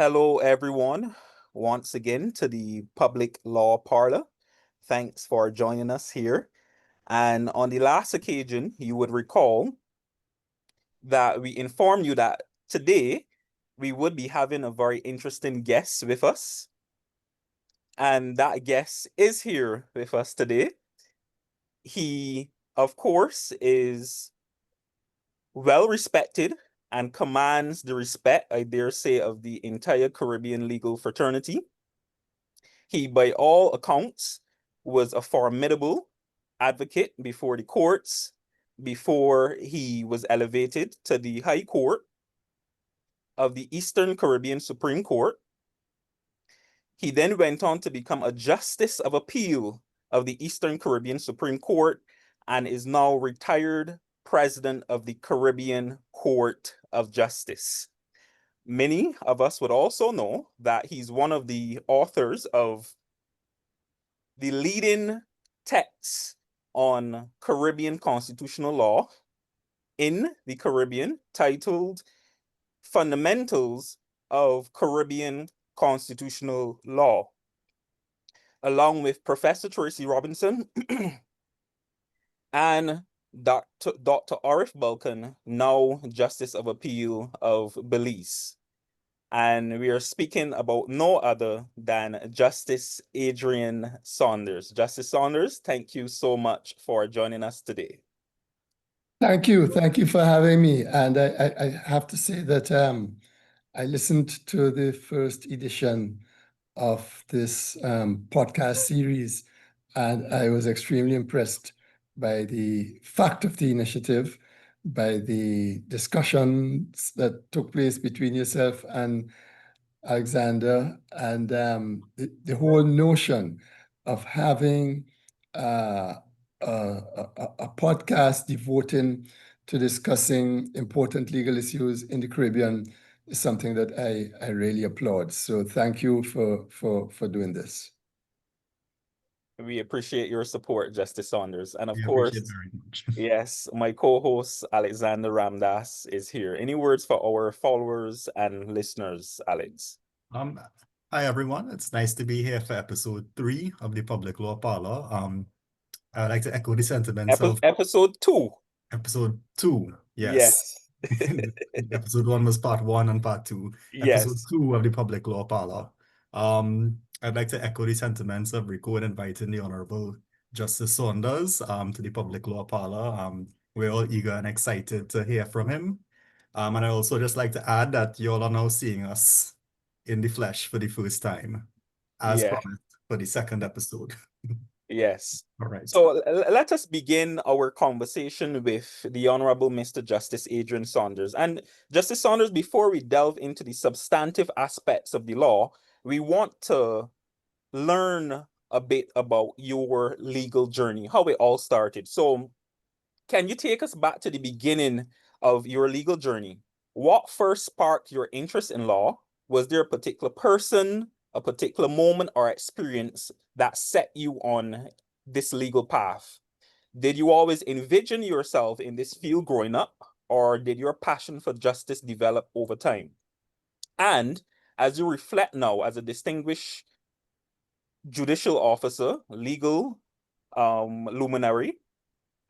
Hello, everyone, once again to the Public Law Parlour. Thanks for joining us here. And on the last occasion, you would recall that we informed you that today we would be having a very interesting guest with us. And that guest is here with us today. He, of course, is well respected and commands the respect, I dare say, of the entire Caribbean legal fraternity. He, by all accounts, was a formidable advocate before the courts, before he was elevated to the High Court of the Eastern Caribbean Supreme Court. He then went on to become a Justice of Appeal of the Eastern Caribbean Supreme Court and is now retired President of the Caribbean Court of Justice. Many of us would also know that he's one of the authors of the leading texts on Caribbean constitutional law in the Caribbean, titled Fundamentals of Caribbean Constitutional Law, along with Professor Tracy Robinson and Dr. Arif Balkan, now Justice of Appeal of Belize. And we are speaking about no other than Justice Adrian Saunders. Justice Saunders, thank you so much for joining us today. Thank you. Thank you for having me. And I have to say that I listened to the first edition of this podcast series, and I was extremely impressed by the fact of the initiative, by the discussions that took place between yourself and Alexander, and the whole notion of having a podcast devoting to discussing important legal issues in the Caribbean is something that I really applaud. So thank you for doing this. We appreciate your support, Justice Saunders. And of We course, appreciate it very much. yes, my co-host Alexander Ramdas is here. Any words for our followers and listeners, Alex? Hi everyone. It's nice to be here for episode 3 of the Public Law Parlour. I would like to echo the sentiments of episode 2. Episode 2. Yes. Episode 1 was part 1 and part 2. Yes. Episode 2 of the Public Law Parlour. I'd like to echo the sentiments of Rico in inviting the Honourable Justice Saunders to the Public Law Parlour. We're all eager and excited to hear from him. And I also just like to add that you all are now seeing us in the flesh for the first time, as promised, for the second episode. Yes. All right. So let us begin our conversation with the Honorable Mr. Justice Adrian Saunders. And Justice Saunders, before we delve into the substantive aspects of the law, we want to learn a bit about your legal journey, how it all started. So can you take us back to the beginning of your legal journey? What first sparked your interest in law? Was there a particular person, a particular moment or experience that set you on this legal path? Did you always envision yourself in this field growing up, or did your passion for justice develop over time? And as you reflect now as a distinguished judicial officer, legal luminary,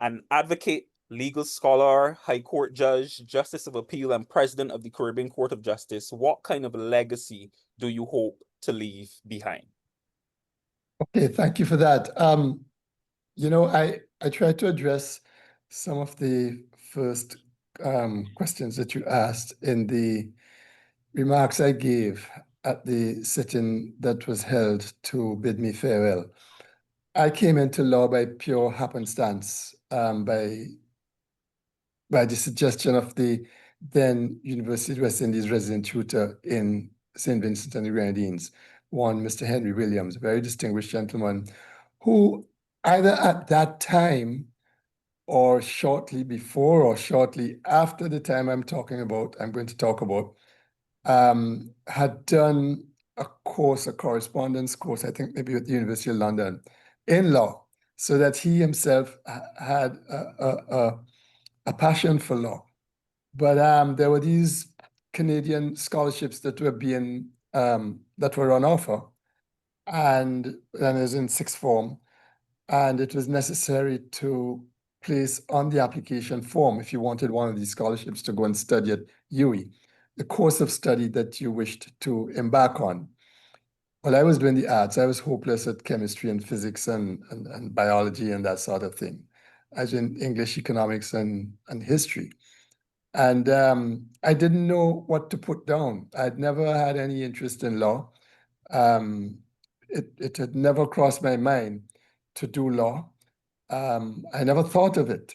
an advocate, legal scholar, high court judge, justice of appeal, and president of the Caribbean Court of Justice, what kind of legacy do you hope to leave behind? Okay, thank you for that. I tried to address some of the first questions that you asked in the remarks I gave at the sitting that was held to bid me farewell. I came into law by pure happenstance, by the suggestion of the then University of West Indies resident tutor in St. Vincent and the Grenadines, one Mr. Henry Williams, a very distinguished gentleman, who either at that time or shortly before or shortly after the time I'm going to talk about, had done a correspondence course, I think maybe at the University of London, in law, so that he himself had a passion for law. But there were these Canadian scholarships that were being that were on offer, and then I was in sixth form, and it was necessary to place on the application form, if you wanted one of these scholarships to go and study at UWI, the course of study that you wished to embark on. Well, I was doing the arts. I was hopeless at chemistry and physics and biology and that sort of thing. I was in English, economics, and history. And I didn't know what to put down. I'd never had any interest in law. It had never crossed my mind to do law. I never thought of it.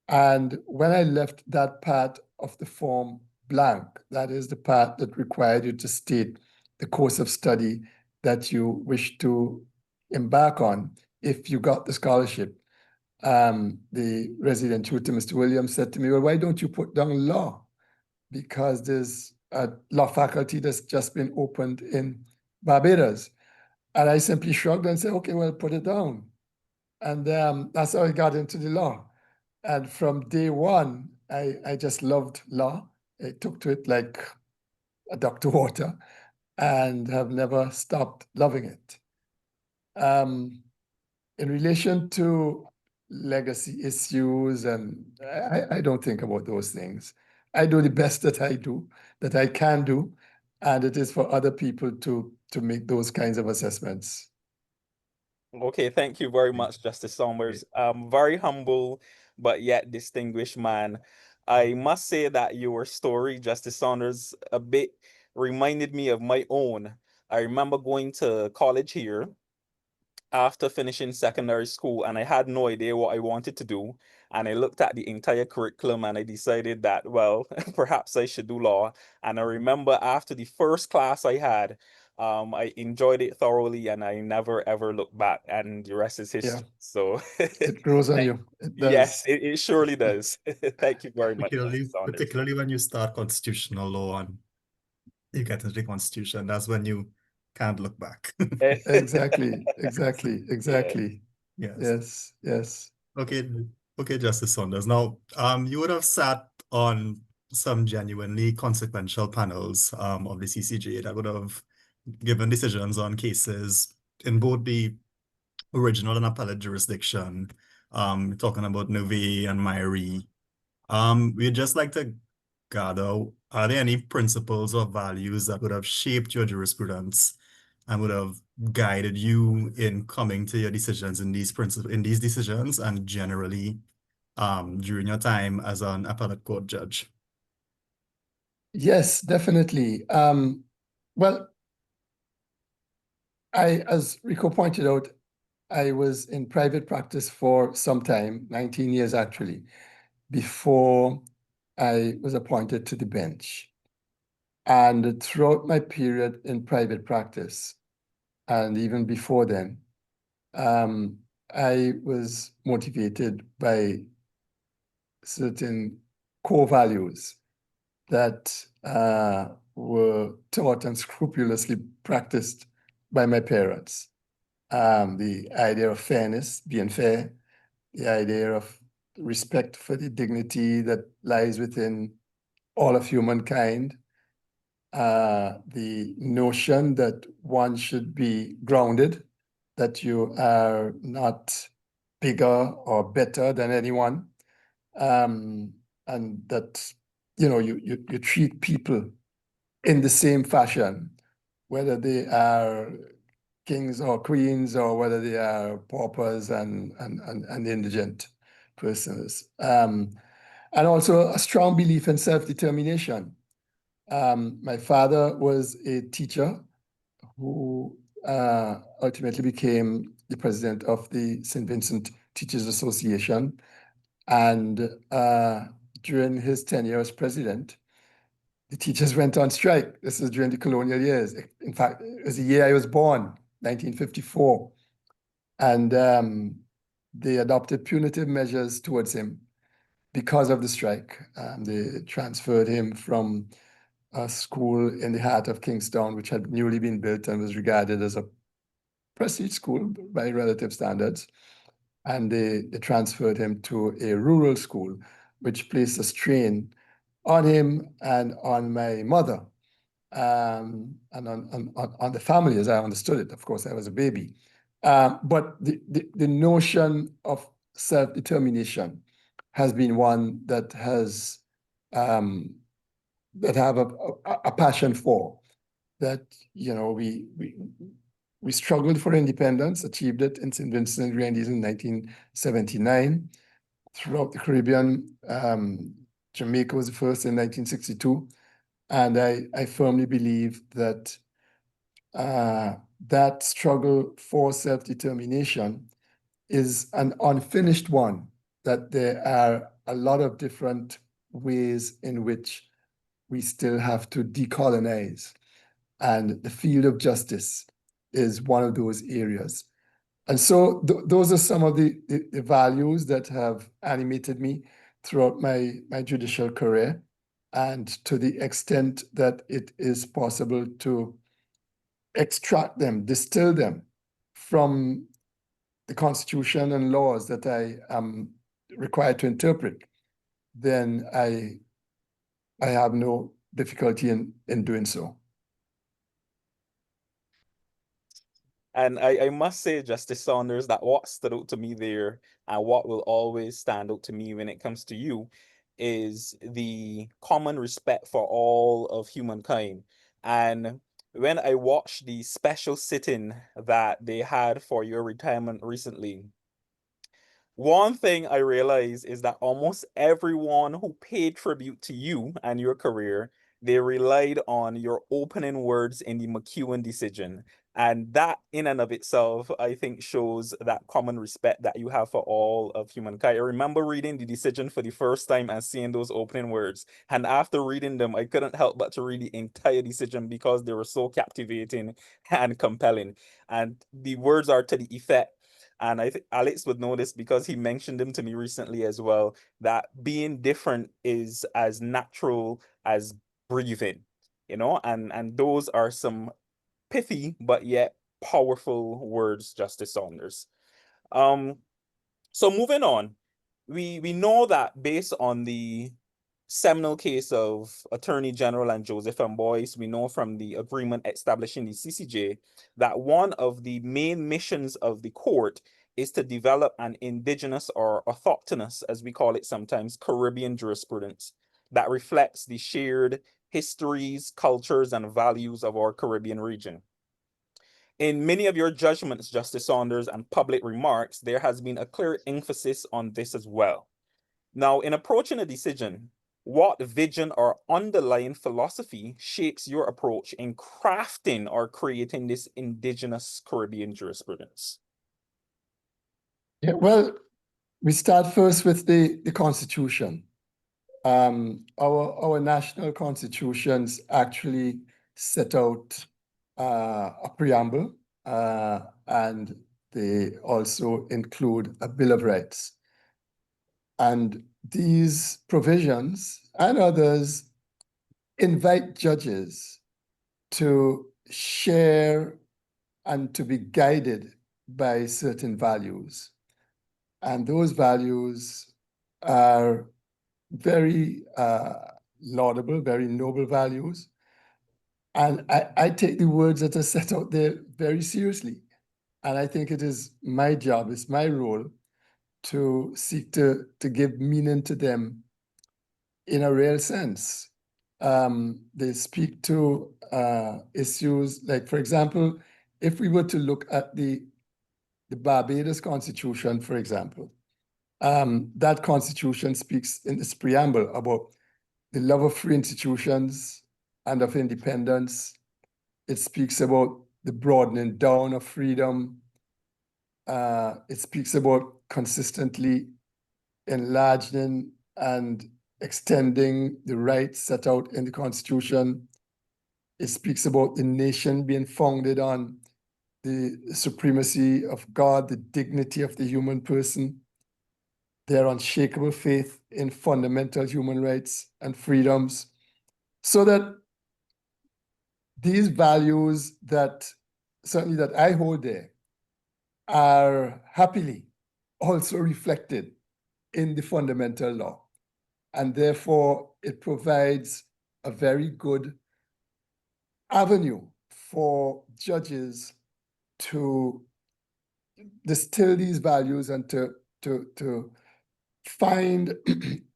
And when I left that part of the form blank, that is the part that required you to state the course of study that you wish to embark on if you got the scholarship, the resident tutor, Mr. Williams, said to me, well, why don't you put down law? Because there's a law faculty that's just been opened in Barbados. And I simply shrugged and said, okay, well, put it down. And that's how I got into the law. And from day one, I just loved law. I took to it like a duck to water and have never stopped loving it. In relation to legacy issues, and I don't think about those things. I do the best that I do, that I can do, and it is for other people to make those kinds of assessments. Okay, thank you very much, Justice Saunders. Very humble, but yet distinguished man. I must say that your story, Justice Saunders, a bit reminded me of my own. I remember going to college here after finishing secondary school, and I had no idea what I wanted to do. And I looked at the entire curriculum and I decided that, well, perhaps I should do law. And I remember after the first class I had, I enjoyed it thoroughly and I never ever looked back, and the rest is history. Yeah. So It grows on you. It does. yes, it surely does. Thank you very much, Justice Saunders. Particularly when you start constitutional law and you get into the constitution, that's when you can't look back. Exactly. Yeah. Yes. Okay, Justice Saunders. Now, you would have sat on some genuinely consequential panels of the CCJ that would have given decisions on cases in both the original and appellate jurisdiction, talking about Nuvei and Myrie. We'd just like to gather, are there any principles or values that would have shaped your jurisprudence and would have guided you in coming to your decisions in these decisions and generally during your time as an appellate court judge? Yes, definitely. Well, as Rico pointed out, I was in private practice for some time, 19 years actually, before I was appointed to the bench. And throughout my period in private practice, and even before then, I was motivated by certain core values that were taught and scrupulously practiced by my parents. The idea of fairness, being fair, the idea of respect for the dignity that lies within all of humankind, the notion that one should be grounded, that you are not bigger or better than anyone, and that you treat people in the same fashion, whether they are kings or queens or whether they are paupers and indigent persons. And also a strong belief in self-determination. My father was a teacher who ultimately became the president of the St. Vincent Teachers Association. And during his tenure as president, the teachers went on strike. This is during the colonial years. In fact, it was the year I was born, 1954. And they adopted punitive measures towards him because of the strike. They transferred him from a school in the heart of Kingstown, which had newly been built and was regarded as a prestige school by relative standards. And they transferred him to a rural school, which placed a strain on him and on my mother. and on the family, as I understood it. Of course, I was a baby. But the notion of self-determination has been one that has that have a passion for. That, you know, we struggled for independence, achieved it in St. Vincent and Grenadines in 1979. Throughout the Caribbean, Jamaica was the first in 1962. And I firmly believe that that struggle for self-determination is an unfinished one, that there are a lot of different ways in which we still have to decolonize. And the field of justice is one of those areas. And so those are some of the values that have animated me throughout my judicial career. And to the extent that it is possible to extract them, distill them from the Constitution and laws that I am required to interpret, then I have no difficulty in doing so. And I must say, Justice Saunders, that what stood out to me there and what will always stand out to me when it comes to you is the common respect for all of humankind. And when I watched the special sitting that they had for your retirement recently, one thing I realized is that almost everyone who paid tribute to you and your career, they relied on your opening words in the McEwen decision. And that in and of itself, I think shows that common respect that you have for all of humankind. I remember reading the decision for the first time and seeing those opening words. And after reading them, I couldn't help but to read the entire decision because they were so captivating and compelling. And the words are to the effect, and I think Alex would know this because he mentioned them to me recently as well, that being different is as natural as breathing, you know, and those are some pithy but yet powerful words, Justice Saunders. So moving on, we know that based on the seminal case of Attorney General and Joseph M. Boyce, we know from the agreement establishing the CCJ that one of the main missions of the court is to develop an indigenous or autochthonous, as we call it sometimes, Caribbean jurisprudence that reflects the shared histories, cultures, and values of our Caribbean region. In many of your judgments, Justice Saunders, and public remarks, there has been a clear emphasis on this as well. Now, in approaching a decision, what vision or underlying philosophy shapes your approach in crafting or creating this indigenous Caribbean jurisprudence? Yeah, well, we start first with the Constitution. Our national constitutions actually set out a preamble, and they also include a Bill of Rights. And these provisions and others invite judges to share and to be guided by certain values. And those values are very laudable, very noble values. And I take the words that are set out there very seriously. And I think it is my job, it's my role to seek to give meaning to them in a real sense. They speak to issues like, for example, if we were to look at the Barbados Constitution, for example, that constitution speaks in its preamble about the love of free institutions and of independence. It speaks about the broadening down of freedom. It speaks about consistently enlarging and extending the rights set out in the Constitution. It speaks about the nation being founded on the supremacy of God, the dignity of the human person, their unshakable faith in fundamental human rights and freedoms, so that these values that certainly that I hold there are happily also reflected in the fundamental law. And therefore, it provides a very good avenue for judges to distill these values and to find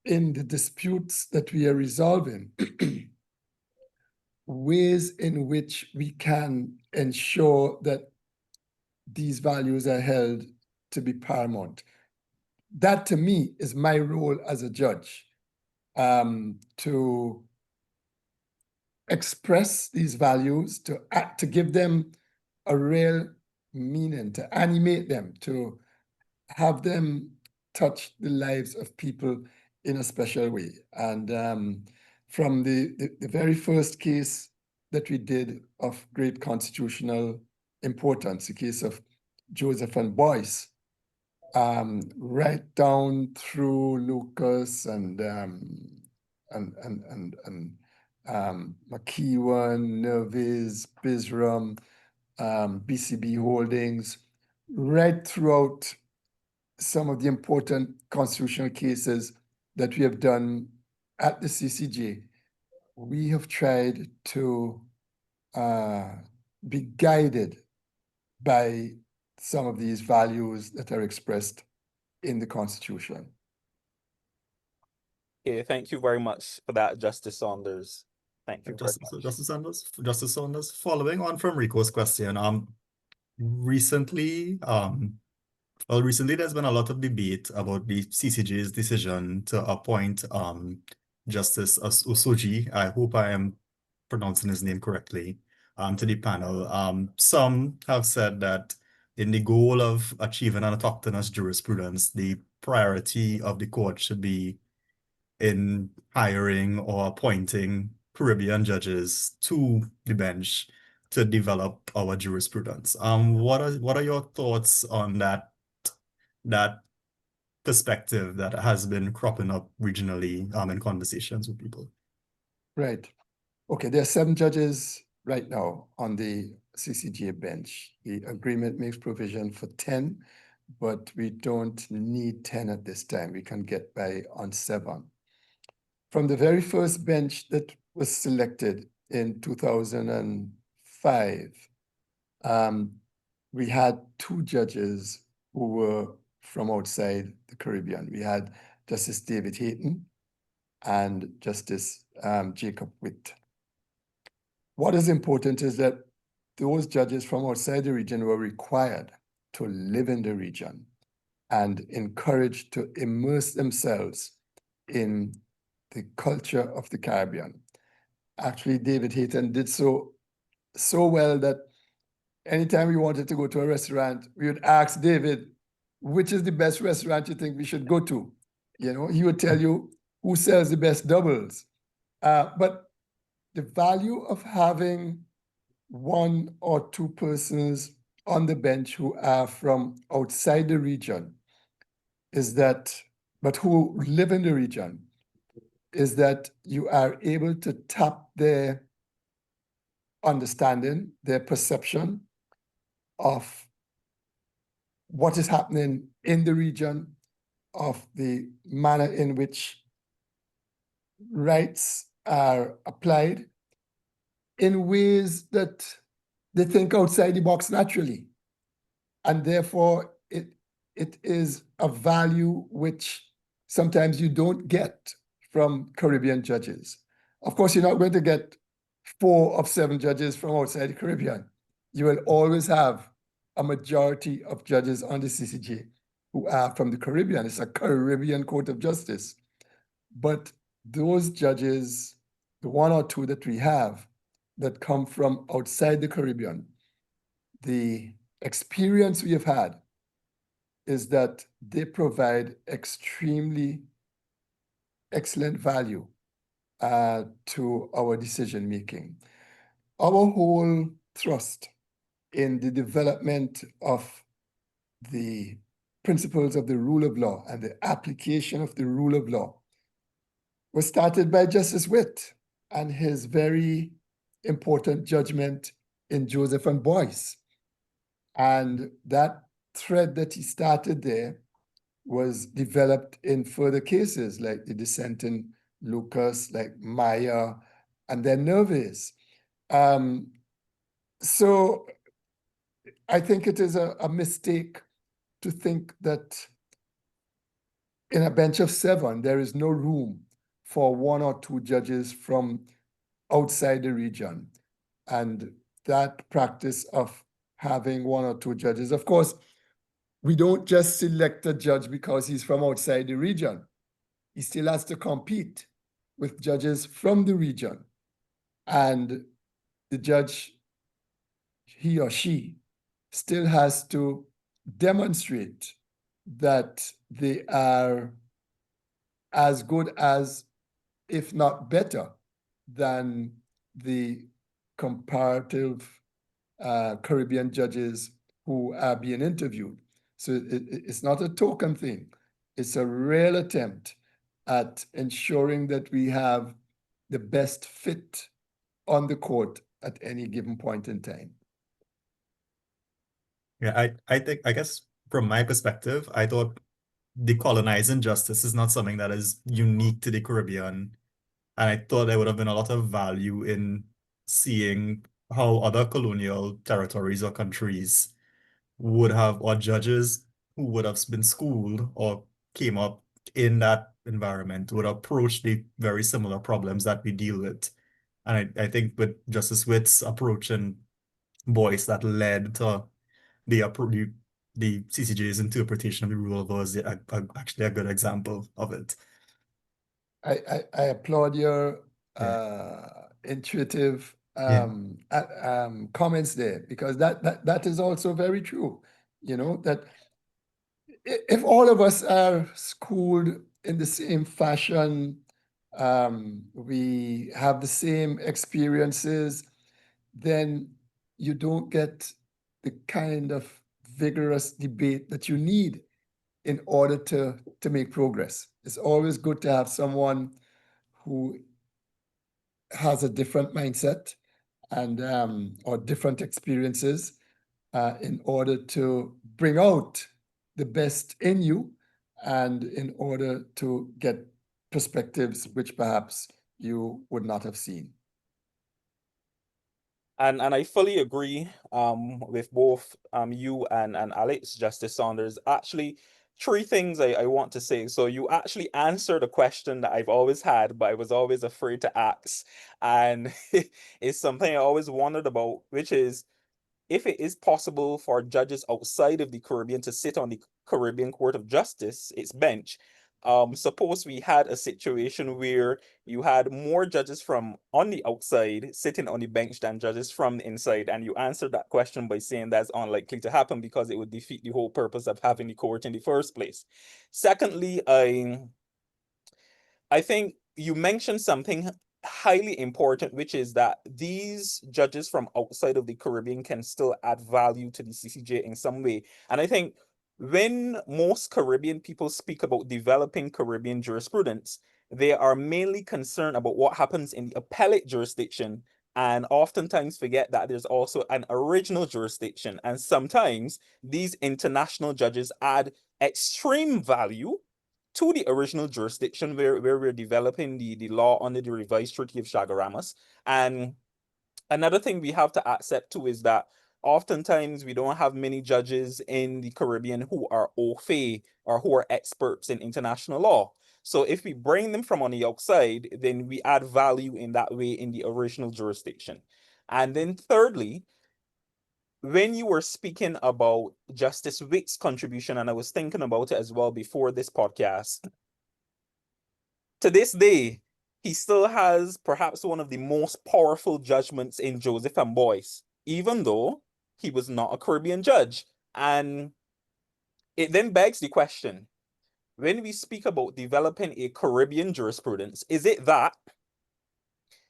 in the disputes that we are resolving ways in which we can ensure that these values are held to be paramount. That to me is my role as a judge, to express these values, to give them a real meaning, to animate them, to have them touch the lives of people in a special way. And from the very first case that we did of great constitutional importance, the case of Joseph and Boyce, right down through Lucas and McEwan, Nervis, Bisram, BCB Holdings, right throughout some of the important constitutional cases that we have done at the CCJ, we have tried to be guided by some of these values that are expressed in the Constitution. Okay, thank you very much for that, Justice Saunders. Thank you very much. Justice Saunders, following on from Rico's question, recently there's been a lot of debate about the CCJ's decision to appoint Justice Usoji, I hope I am pronouncing his name correctly, to the panel. Some have said that in the goal of achieving an autochthonous jurisprudence, the priority of the court should be in hiring or appointing Caribbean judges to the bench to develop our jurisprudence. What are your thoughts on that perspective that has been cropping up regionally in conversations with people? Right. Okay, there are 7 judges right now on the CCJ bench. The agreement makes provision for 10, but we don't need 10 at this time. We can get by on 7. From the very first bench that was selected in 2005, we had 2 judges who were from outside the Caribbean. We had Justice David Hayton and Justice Jacob Witt. What is important is that those judges from outside the region were required to live in the region and encouraged to immerse themselves in the culture of the Caribbean. Actually, David Hayton did so well that anytime we wanted to go to a restaurant, we would ask David, which is the best restaurant you think we should go to? You know, he would tell you who sells the best doubles. But the value of having 1 or 2 persons on the bench who are from outside the region is that, but who live in the region, is that you are able to tap their understanding, their perception of what is happening in the region, of the manner in which rights are applied in ways that they think outside the box naturally. And therefore, it is a value which sometimes you don't get from Caribbean judges. Of course, you're not going to get 4 of 7 judges from outside the Caribbean. You will always have a majority of judges on the CCJ who are from the Caribbean. It's a Caribbean Court of Justice. But those judges, the 1 or 2 that we have that come from outside the Caribbean, the experience we have had is that they provide extremely excellent value to our decision making. Our whole thrust in the development of the principles of the rule of law and the application of the rule of law was started by Justice Witt and his very important judgment in Joseph and Boyce. And that thread that he started there was developed in further cases like the dissent in Lucas, like Maya, and then Nervis. So I think it is a mistake to think that in a bench of 7, there is no room for 1 or 2 judges from outside the region. And that practice of having 1 or 2 judges, of course, we don't just select a judge because he's from outside the region. He still has to compete with judges from the region. And the judge, he or she, still has to demonstrate that they are as good as, if not better, than the comparative Caribbean judges who are being interviewed. So it's not a token thing. It's a real attempt at ensuring that we have the best fit on the court at any given point in time. Yeah, I guess from my perspective, I thought decolonizing justice is not something that is unique to the Caribbean. And I thought there would have been a lot of value in seeing how other colonial territories or countries would have, or judges who would have been schooled or came up in that environment would approach the very similar problems that we deal with. And I think with Justice Witt's approach and voice that led to the CCJ's interpretation of the rule of law is actually a good example of it. I applaud your intuitive comments there, because that is also very true. You know, that if all of us are schooled in the same fashion, we have the same experiences, then you don't get the kind of vigorous debate that you need in order to make progress. It's always good to have someone who has a different mindset and or different experiences in order to bring out the best in you and in order to get perspectives which perhaps you would not have seen. And I fully agree with both you and Alex, Justice Saunders. Actually, 3 things I want to say. So you actually answered a question that I've always had, but I was always afraid to ask. And it's something I always wondered about, which is, if it is possible for judges outside of the Caribbean to sit on the Caribbean Court of Justice, its bench, suppose we had a situation where you had more judges from on the outside sitting on the bench than judges from the inside, and you answered that question by saying that's unlikely to happen because it would defeat the whole purpose of having the court in the first place. Secondly, I think you mentioned something highly important, which is that these judges from outside of the Caribbean can still add value to the CCJ in some way. And I think when most Caribbean people speak about developing Caribbean jurisprudence, they are mainly concerned about what happens in the appellate jurisdiction, and oftentimes forget that there's also an original jurisdiction. And sometimes these international judges add extreme value to the original jurisdiction where we're developing the law under the revised Treaty of Chaguaramas. And another thing we have to accept too is that oftentimes we don't have many judges in the Caribbean who are au fait or who are experts in international law. So if we bring them from on the outside, then we add value in that way in the original jurisdiction. And then thirdly, when you were speaking about Justice Witt's contribution, and I was thinking about it as well before this podcast, to this day, he still has perhaps one of the most powerful judgments in Joseph and Boyce, even though he was not a Caribbean judge. And it then begs the question, when we speak about developing a Caribbean jurisprudence, is it that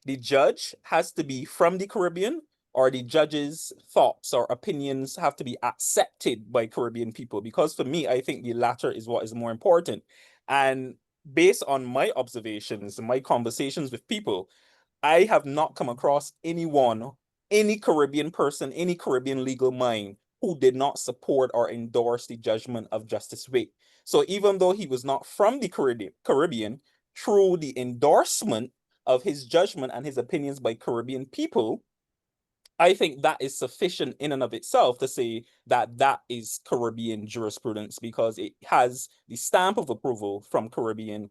the judge has to be from the Caribbean, or the judge's thoughts or opinions have to be accepted by Caribbean people? Because for me, I think the latter is what is more important. And based on my observations and my conversations with people, I have not come across anyone, any Caribbean person, any Caribbean legal mind who did not support or endorse the judgment of Justice Witt. So even though he was not from the Caribbean, through the endorsement of his judgment and his opinions by Caribbean people, I think that is sufficient in and of itself to say that that is Caribbean jurisprudence because it has the stamp of approval from Caribbean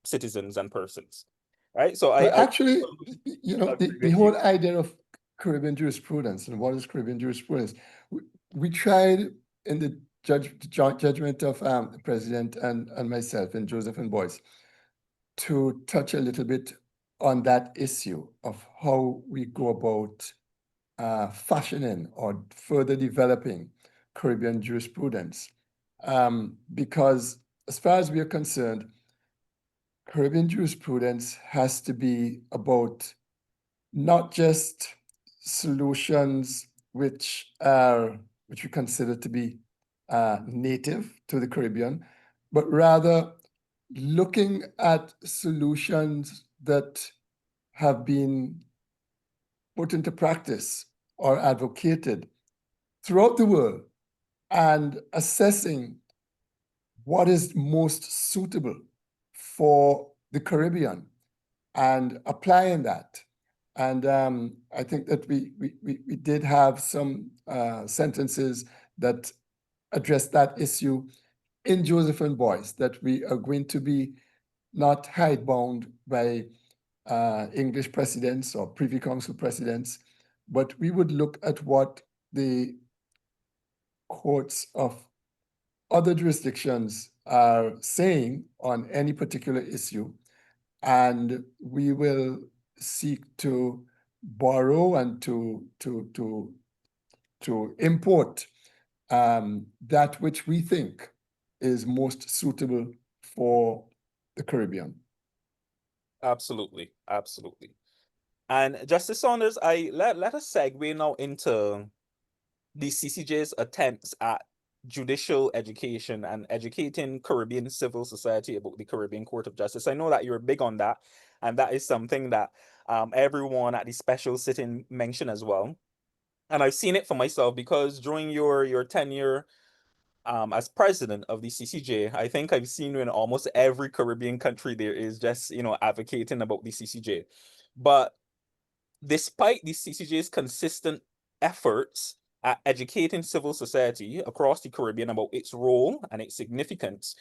citizens and persons, right? So But I actually, you know, agree the with whole you. idea of Caribbean jurisprudence and what is Caribbean jurisprudence, we tried in the judgment of the president and myself and Joseph and Boyce to touch a little bit on that issue of how we go about fashioning or further developing Caribbean jurisprudence. Because as far as we are concerned, Caribbean jurisprudence has to be about not just solutions which we consider to be native to the Caribbean, but rather looking at solutions that have been put into practice or advocated throughout the world and assessing what is most suitable for the Caribbean and applying that. And I think that we did have some sentences that address that issue in Joseph and Boyce, that we are going to be not hidebound by English precedents or Privy Council precedents, but we would look at what the courts of other jurisdictions are saying on any particular issue, and we will seek to borrow and to import that which we think is most suitable for the Caribbean. Absolutely, absolutely. And Justice Saunders, let us segue now into the CCJ's attempts at judicial education and educating Caribbean civil society about the Caribbean Court of Justice. I know that you're big on that, and that is something that everyone at the special sitting mentioned as well. And I've seen it for myself because during your tenure as president of the CCJ, I think I've seen you in almost every Caribbean country there is just, advocating about the CCJ. But despite the CCJ's consistent efforts at educating civil society across the Caribbean about its role and its significance,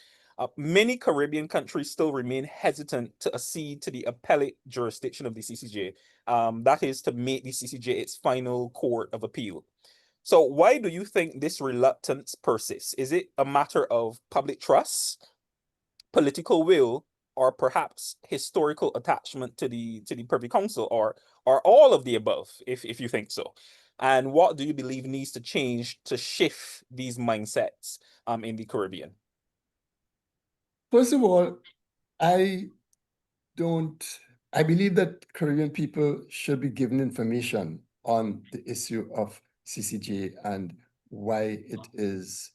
many Caribbean countries still remain hesitant to accede to the appellate jurisdiction of the CCJ. That is to make the CCJ its final court of appeal. So why do you think this reluctance persists? Is it a matter of public trust, political will, or perhaps historical attachment to the Privy Council, or all of the above, if you think so? And what do you believe needs to change to shift these mindsets in the Caribbean? First of all, I believe that Caribbean people should be given information on the issue of CCJ and why it is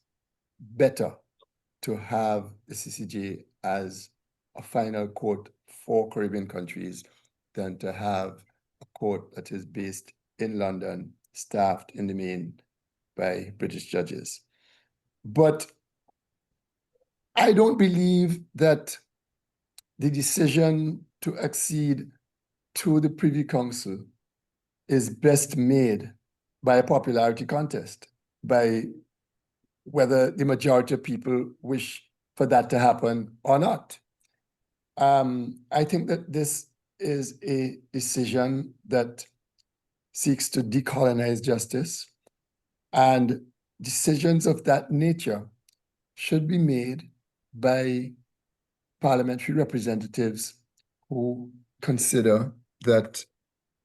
better to have the CCJ as a final court for Caribbean countries than to have a court that is based in London, staffed in the main by British judges. But I don't believe that the decision to accede to the Privy Council is best made by a popularity contest, by whether the majority of people wish for that to happen or not. I think that this is a decision that seeks to decolonize justice, and decisions of that nature should be made by parliamentary representatives who consider that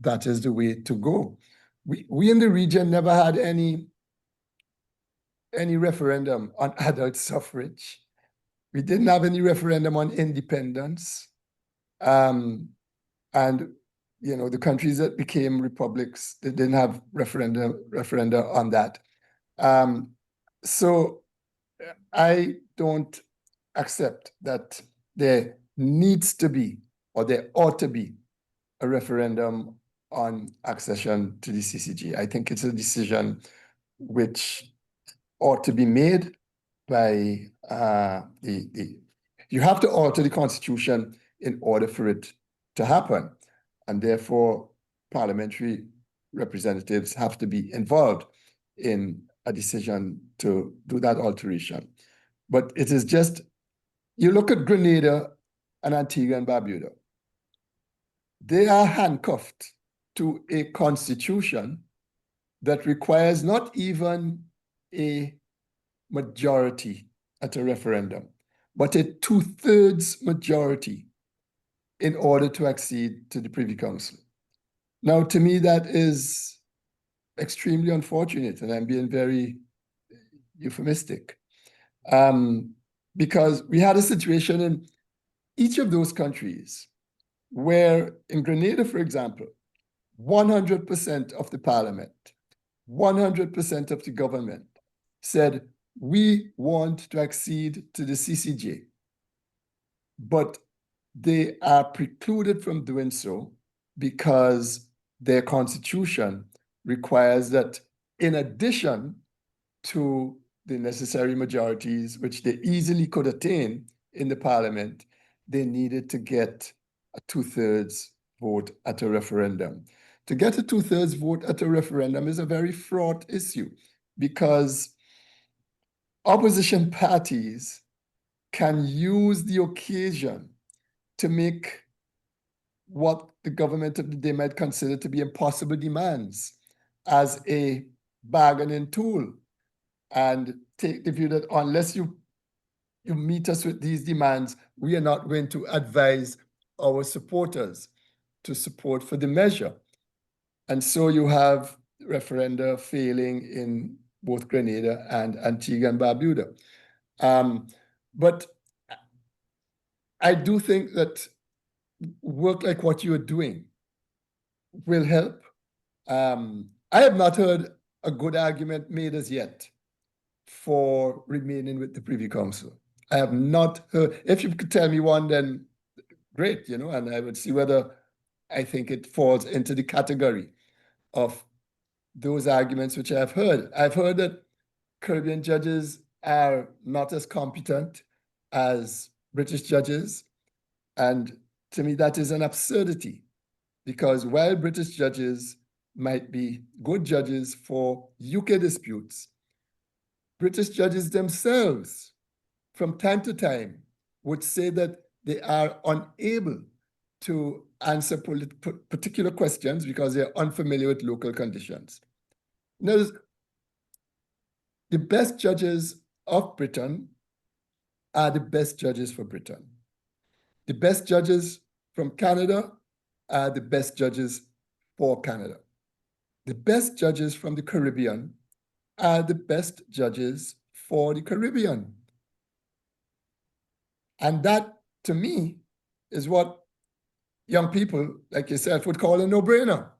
that is the way to go. We in the region never had any referendum on adult suffrage. We didn't have any referendum on independence. And the countries that became republics, they didn't have referenda on that. So I don't accept that there needs to be, or there ought to be, a referendum on accession to the CCJ. I think it's a decision which ought to be made by you have to alter the Constitution in order for it to happen. And therefore, parliamentary representatives have to be involved in a decision to do that alteration. But it is just, you look at Grenada and Antigua and Barbuda, they are handcuffed to a constitution that requires not even a majority at a referendum, but a 2/3 majority in order to accede to the Privy Council. Now, to me, that is extremely unfortunate, and I'm being very euphemistic, because we had a situation in each of those countries where, in Grenada, for example, 100% of the parliament, 100% of the government said, we want to accede to the CCJ, but they are precluded from doing so because their constitution requires that, in addition to the necessary majorities, which they easily could attain in the parliament, they needed to get a 2/3 vote at a referendum. To get a 2/3 vote at a referendum is a very fraught issue, because opposition parties can use the occasion to make what the government of the day might consider to be impossible demands as a bargaining tool, and take the view that unless you meet us with these demands, we are not going to advise our supporters to support for the measure. And so you have referenda failing in both Grenada and Antigua and Barbuda. But I do think that work like what you're doing will help. I have not heard a good argument made as yet for remaining with the Privy Council. I have not heard. If you could tell me one, then great, and I would see whether I think it falls into the category of those arguments which I've heard. I've heard that Caribbean judges are not as competent as British judges, and to me that is an absurdity, because while British judges might be good judges for UK disputes, British judges themselves, from time to time, would say that they are unable to answer particular questions because they're unfamiliar with local conditions. Now, the best judges of Britain are the best judges for Britain. The best judges from Canada are the best judges for Canada. The best judges from the Caribbean are the best judges for the Caribbean. And that, to me, is what young people like yourself would call a no-brainer.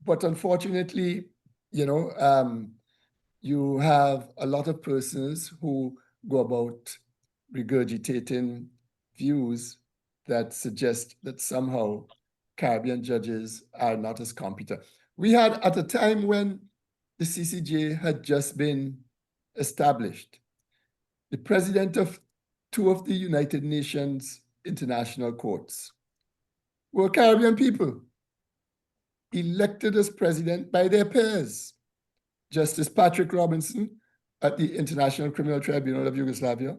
But unfortunately, you have a lot of persons who go about regurgitating views that suggest that somehow Caribbean judges are not as competent. We had, at a time when the CCJ had just been established, the president of 2 of the United Nations international courts were Caribbean people, elected as president by their peers. Justice Patrick Robinson at the International Criminal Tribunal of Yugoslavia,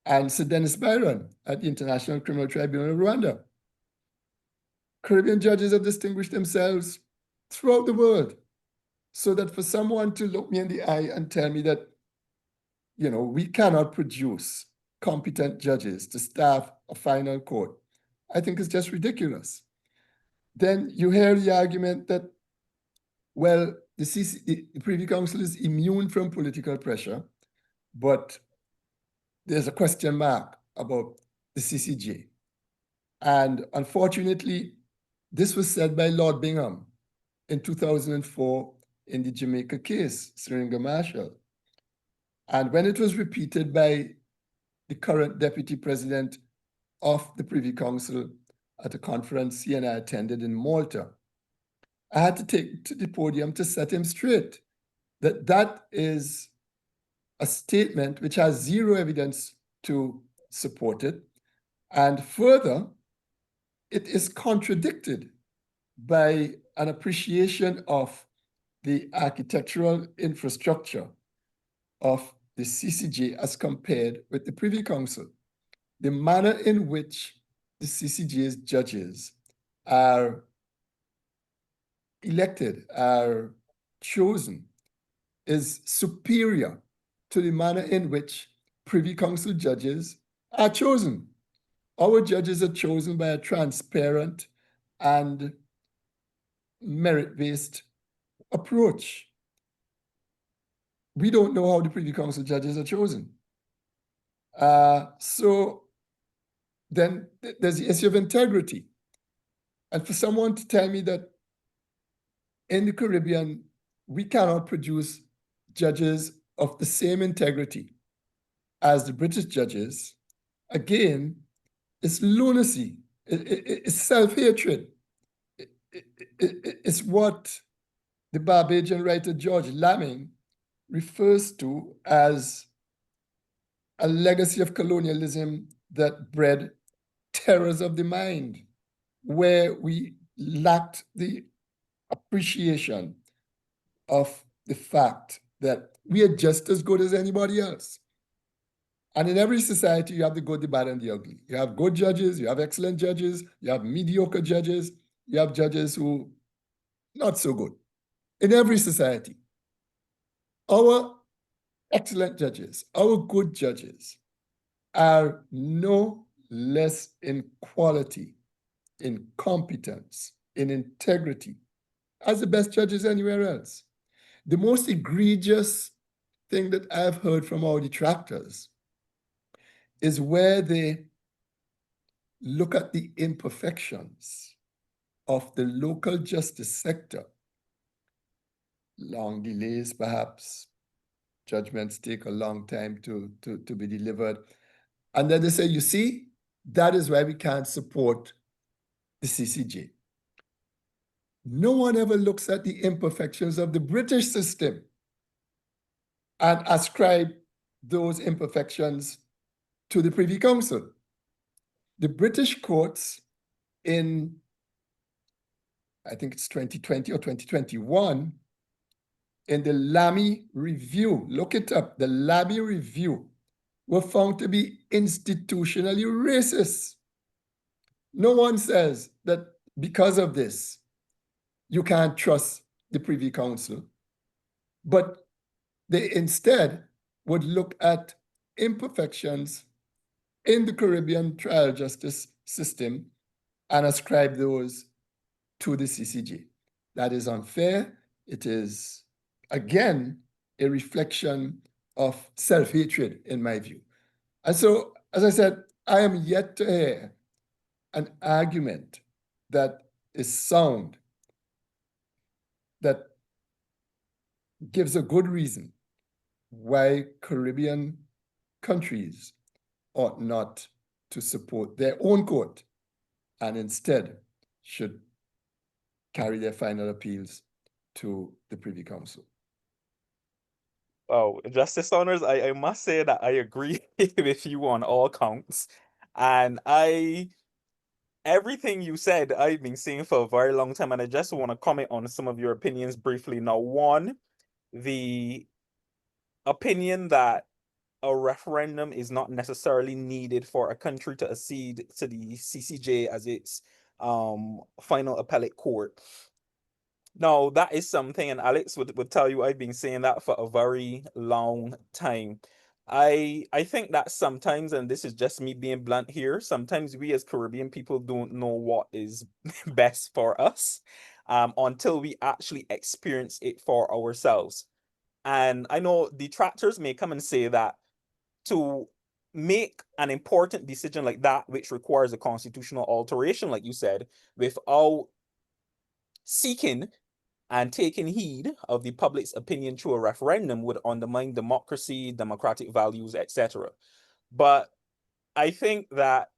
and Sir Dennis Byron at the International Criminal Tribunal of Rwanda. Caribbean judges have distinguished themselves throughout the world, so that for someone to look me in the eye and tell me that, we cannot produce competent judges to staff a final court, I think is just ridiculous. Then you hear the argument that, well, the Privy Council is immune from political pressure, but there's a question mark about the CCJ. And unfortunately, this was said by Lord Bingham in 2004 in the Jamaica case, Syringa Marshall. And when it was repeated by the current deputy president of the Privy Council at a conference he and I attended in Malta, I had to take to the podium to set him straight that that is a statement which has zero evidence to support it. And further, it is contradicted by an appreciation of the architectural infrastructure of the CCJ as compared with the Privy Council. The manner in which the CCJ's judges are elected, are chosen, is superior to the manner in which Privy Council judges are chosen. Our judges are chosen by a transparent and merit-based approach. We don't know how the Privy Council judges are chosen. So then there's the issue of integrity. And for someone to tell me that in the Caribbean, we cannot produce judges of the same integrity as the British judges, again, it's lunacy, it's self-hatred. It's what the Barbadian writer George Lamming refers to as a legacy of colonialism that bred terrors of the mind, where we lacked the appreciation of the fact that we are just as good as anybody else. And in every society, you have the good, the bad, and the ugly. You have good judges, you have excellent judges, you have mediocre judges, you have judges who not so good. In every society, our excellent judges, our good judges are no less in quality, in competence, in integrity as the best judges anywhere else. The most egregious thing that I've heard from our detractors is where they look at the imperfections of the local justice sector. Long delays, perhaps. Judgments take a long time to be delivered. And then they say, you see, that is why we can't support the CCJ. No one ever looks at the imperfections of the British system and ascribe those imperfections to the Privy Council. The British courts in, I think it's 2020 or 2021, in the Lamy Review, look it up, the Lamy Review, were found to be institutionally racist. No one says that because of this, you can't trust the Privy Council, but they instead would look at imperfections in the Caribbean trial justice system and ascribe those to the CCJ. That is unfair. It is, again, a reflection of self-hatred, in my view. And so, as I said, I am yet to hear an argument that is sound, that gives a good reason why Caribbean countries ought not to support their own court and instead should carry their final appeals to the Privy Council. Oh, Justice Saunders, I must say that I agree with you on all counts. And everything you said, I've been saying for a very long time, and I just want to comment on some of your opinions briefly. Now, one, the opinion that a referendum is not necessarily needed for a country to accede to the CCJ as its final appellate court. Now, that is something, and Alex would tell you I've been saying that for a very long time. I think that sometimes, and this is just me being blunt here, sometimes we as Caribbean people don't know what is best for us until we actually experience it for ourselves. And I know detractors may come and say that to make an important decision like that, which requires a constitutional alteration, like you said, without seeking and taking heed of the public's opinion through a referendum would undermine democracy, democratic values, etc. But I think that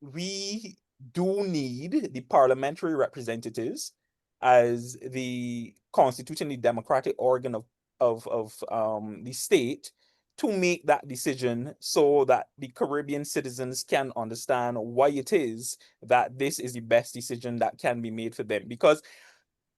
we do need the parliamentary representatives as the constitutionally democratic organ of the state to make that decision so that the Caribbean citizens can understand why it is that this is the best decision that can be made for them. Because,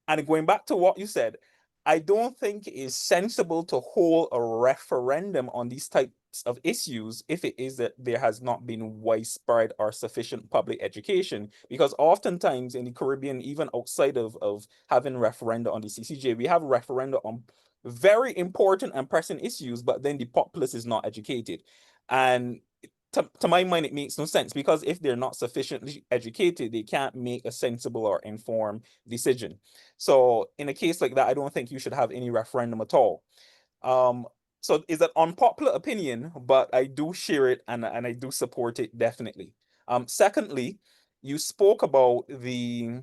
and going back to what you said, I don't think it is sensible to hold a referendum on these types of issues if it is that there has not been widespread or sufficient public education. Because oftentimes in the Caribbean, even outside of having referenda on the CCJ, we have referenda on very important and pressing issues, but then the populace is not educated. And to my mind, it makes no sense, because if they're not sufficiently educated, they can't make a sensible or informed decision. So in a case like that, I don't think you should have any referendum at all. So is that unpopular opinion, but I do share it, and I do support it definitely. Secondly, you spoke about the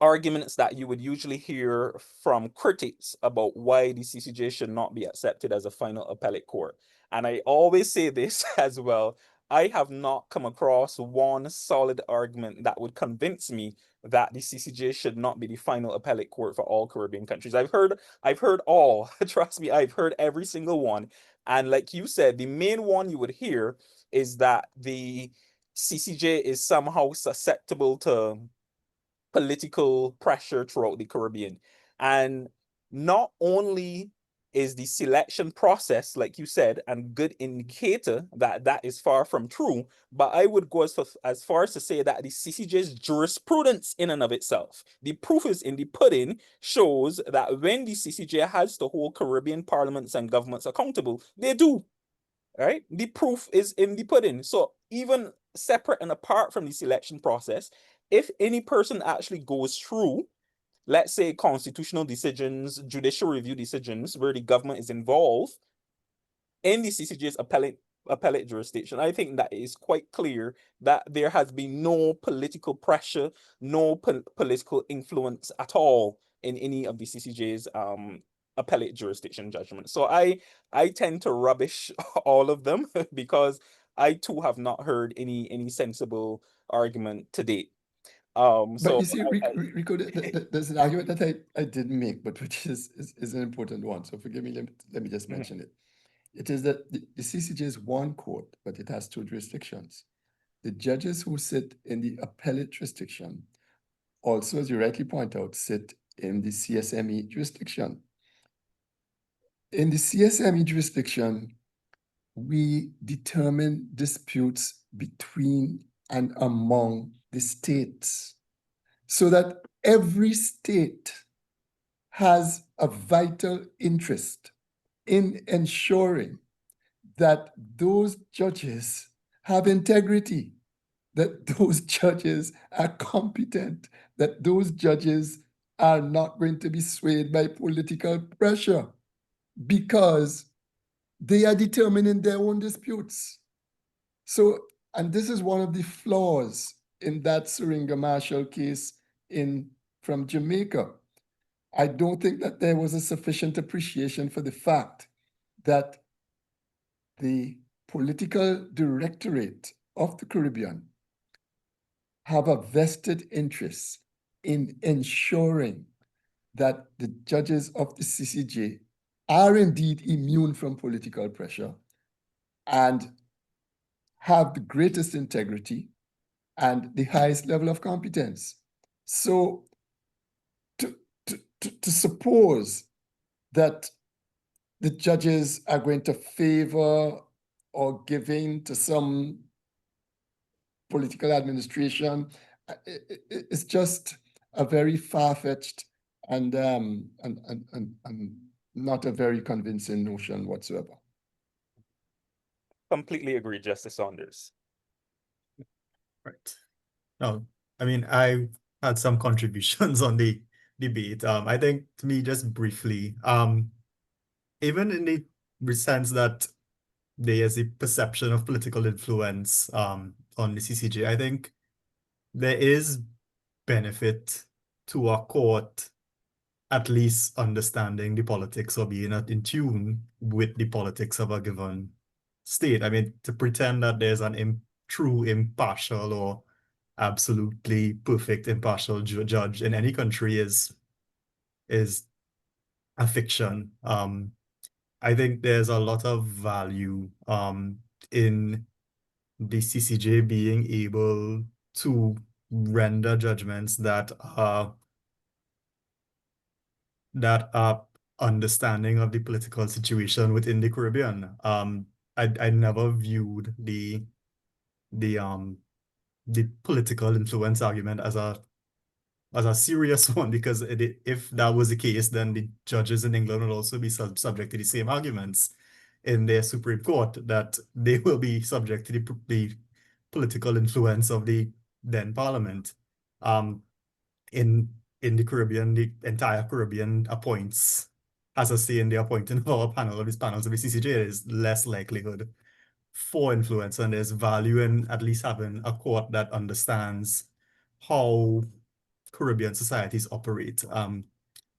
arguments that you would usually hear from critics about why the CCJ should not be accepted as a final appellate court. And I always say this as well. I have not come across one solid argument that would convince me that the CCJ should not be the final appellate court for all Caribbean countries. I've heard all. Trust me, I've heard every single one. And like you said, the main one you would hear is that the CCJ is somehow susceptible to political pressure throughout the Caribbean. And not only is the selection process, like you said, a good indicator that that is far from true, but I would go as far as to say that the CCJ's jurisprudence in and of itself, the proof is in the pudding, shows that when the CCJ has to hold Caribbean parliaments and governments accountable, they do. Right? The proof is in the pudding. So even separate and apart from the selection process, if any person actually goes through, let's say, constitutional decisions, judicial review decisions where the government is involved in the CCJ's appellate jurisdiction, I think that it is quite clear that there has been no political pressure, no political influence at all in any of the CCJ's appellate jurisdiction judgment. So I tend to rubbish all of them because I too have not heard any sensible argument to date. But So you see, Rico, there's an argument that I didn't make, but which is an important one. So forgive me, let me just mention it. It is that the CCJ is one court, but it has two jurisdictions. The judges who sit in the appellate jurisdiction also, as you rightly point out, sit in the CSME jurisdiction. In the CSME jurisdiction, we determine disputes between and among the states, so that every state has a vital interest in ensuring that those judges have integrity, that those judges are competent, that those judges are not going to be swayed by political pressure, because they are determining their own disputes. So, and this is one of the flaws in that Syringa Marshall case from Jamaica. I don't think that there was a sufficient appreciation for the fact that the political directorate of the Caribbean have a vested interest in ensuring that the judges of the CCJ are indeed immune from political pressure and have the greatest integrity and the highest level of competence. So to suppose that the judges are going to favor or give in to some political administration, it's just a very far-fetched and not a very convincing notion whatsoever. completely agree, Justice Saunders. Right. No, I mean, I had some contributions on the debate. I think, to me, just briefly, even in the sense that there is a perception of political influence on the CCJ, I think there is benefit to a court at least understanding the politics or being in tune with the politics of a given state. I mean, to pretend that there's an true impartial or absolutely perfect impartial judge in any country is a fiction. I think there's a lot of value in the CCJ being able to render judgments that are understanding of the political situation within the Caribbean. I never viewed the political influence argument as a serious one, because if that was the case, then the judges in England would also be subject to the same arguments in their Supreme Court, that they will be subject to the political influence of the then Parliament. In the Caribbean, the entire Caribbean appoints, as a say in the appointing of our panel of these panels of the CCJ, is less likelihood for influence, and there's value in at least having a court that understands how Caribbean societies operate.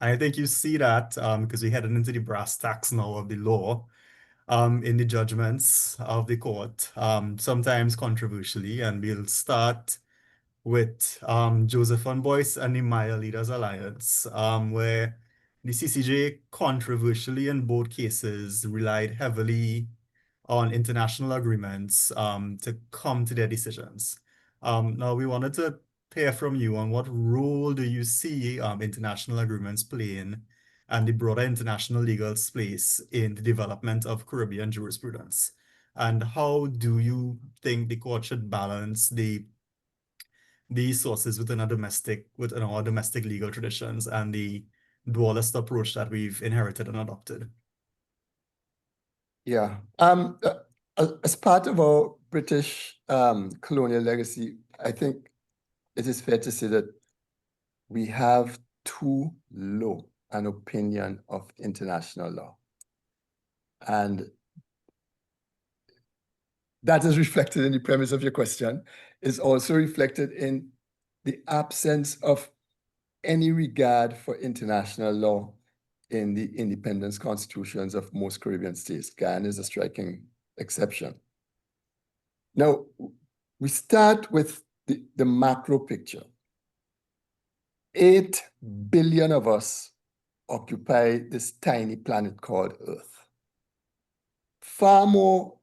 I think you see that because we're heading into the brass tacks now of the law, in the judgments of the court, sometimes controversially, and we'll start with Joseph and Boyce and the Maya Leaders Alliance, where the CCJ controversially in both cases relied heavily on international agreements to come to their decisions. Now we wanted to hear from you on what role do you see international agreements playing and the broader international legal space in the development of Caribbean jurisprudence, and how do you think the court should balance these sources within our domestic legal traditions and the dualist approach that we've inherited and adopted? Yeah. As part of our British colonial legacy, I think it is fair to say that we have too low an opinion of international law. And that is reflected in the premise of your question, is also reflected in the absence of any regard for international law in the independence constitutions of most Caribbean states. Guyana is a striking exception. Now, we start with the macro picture. 8 billion of us occupy this tiny planet called Earth. Far more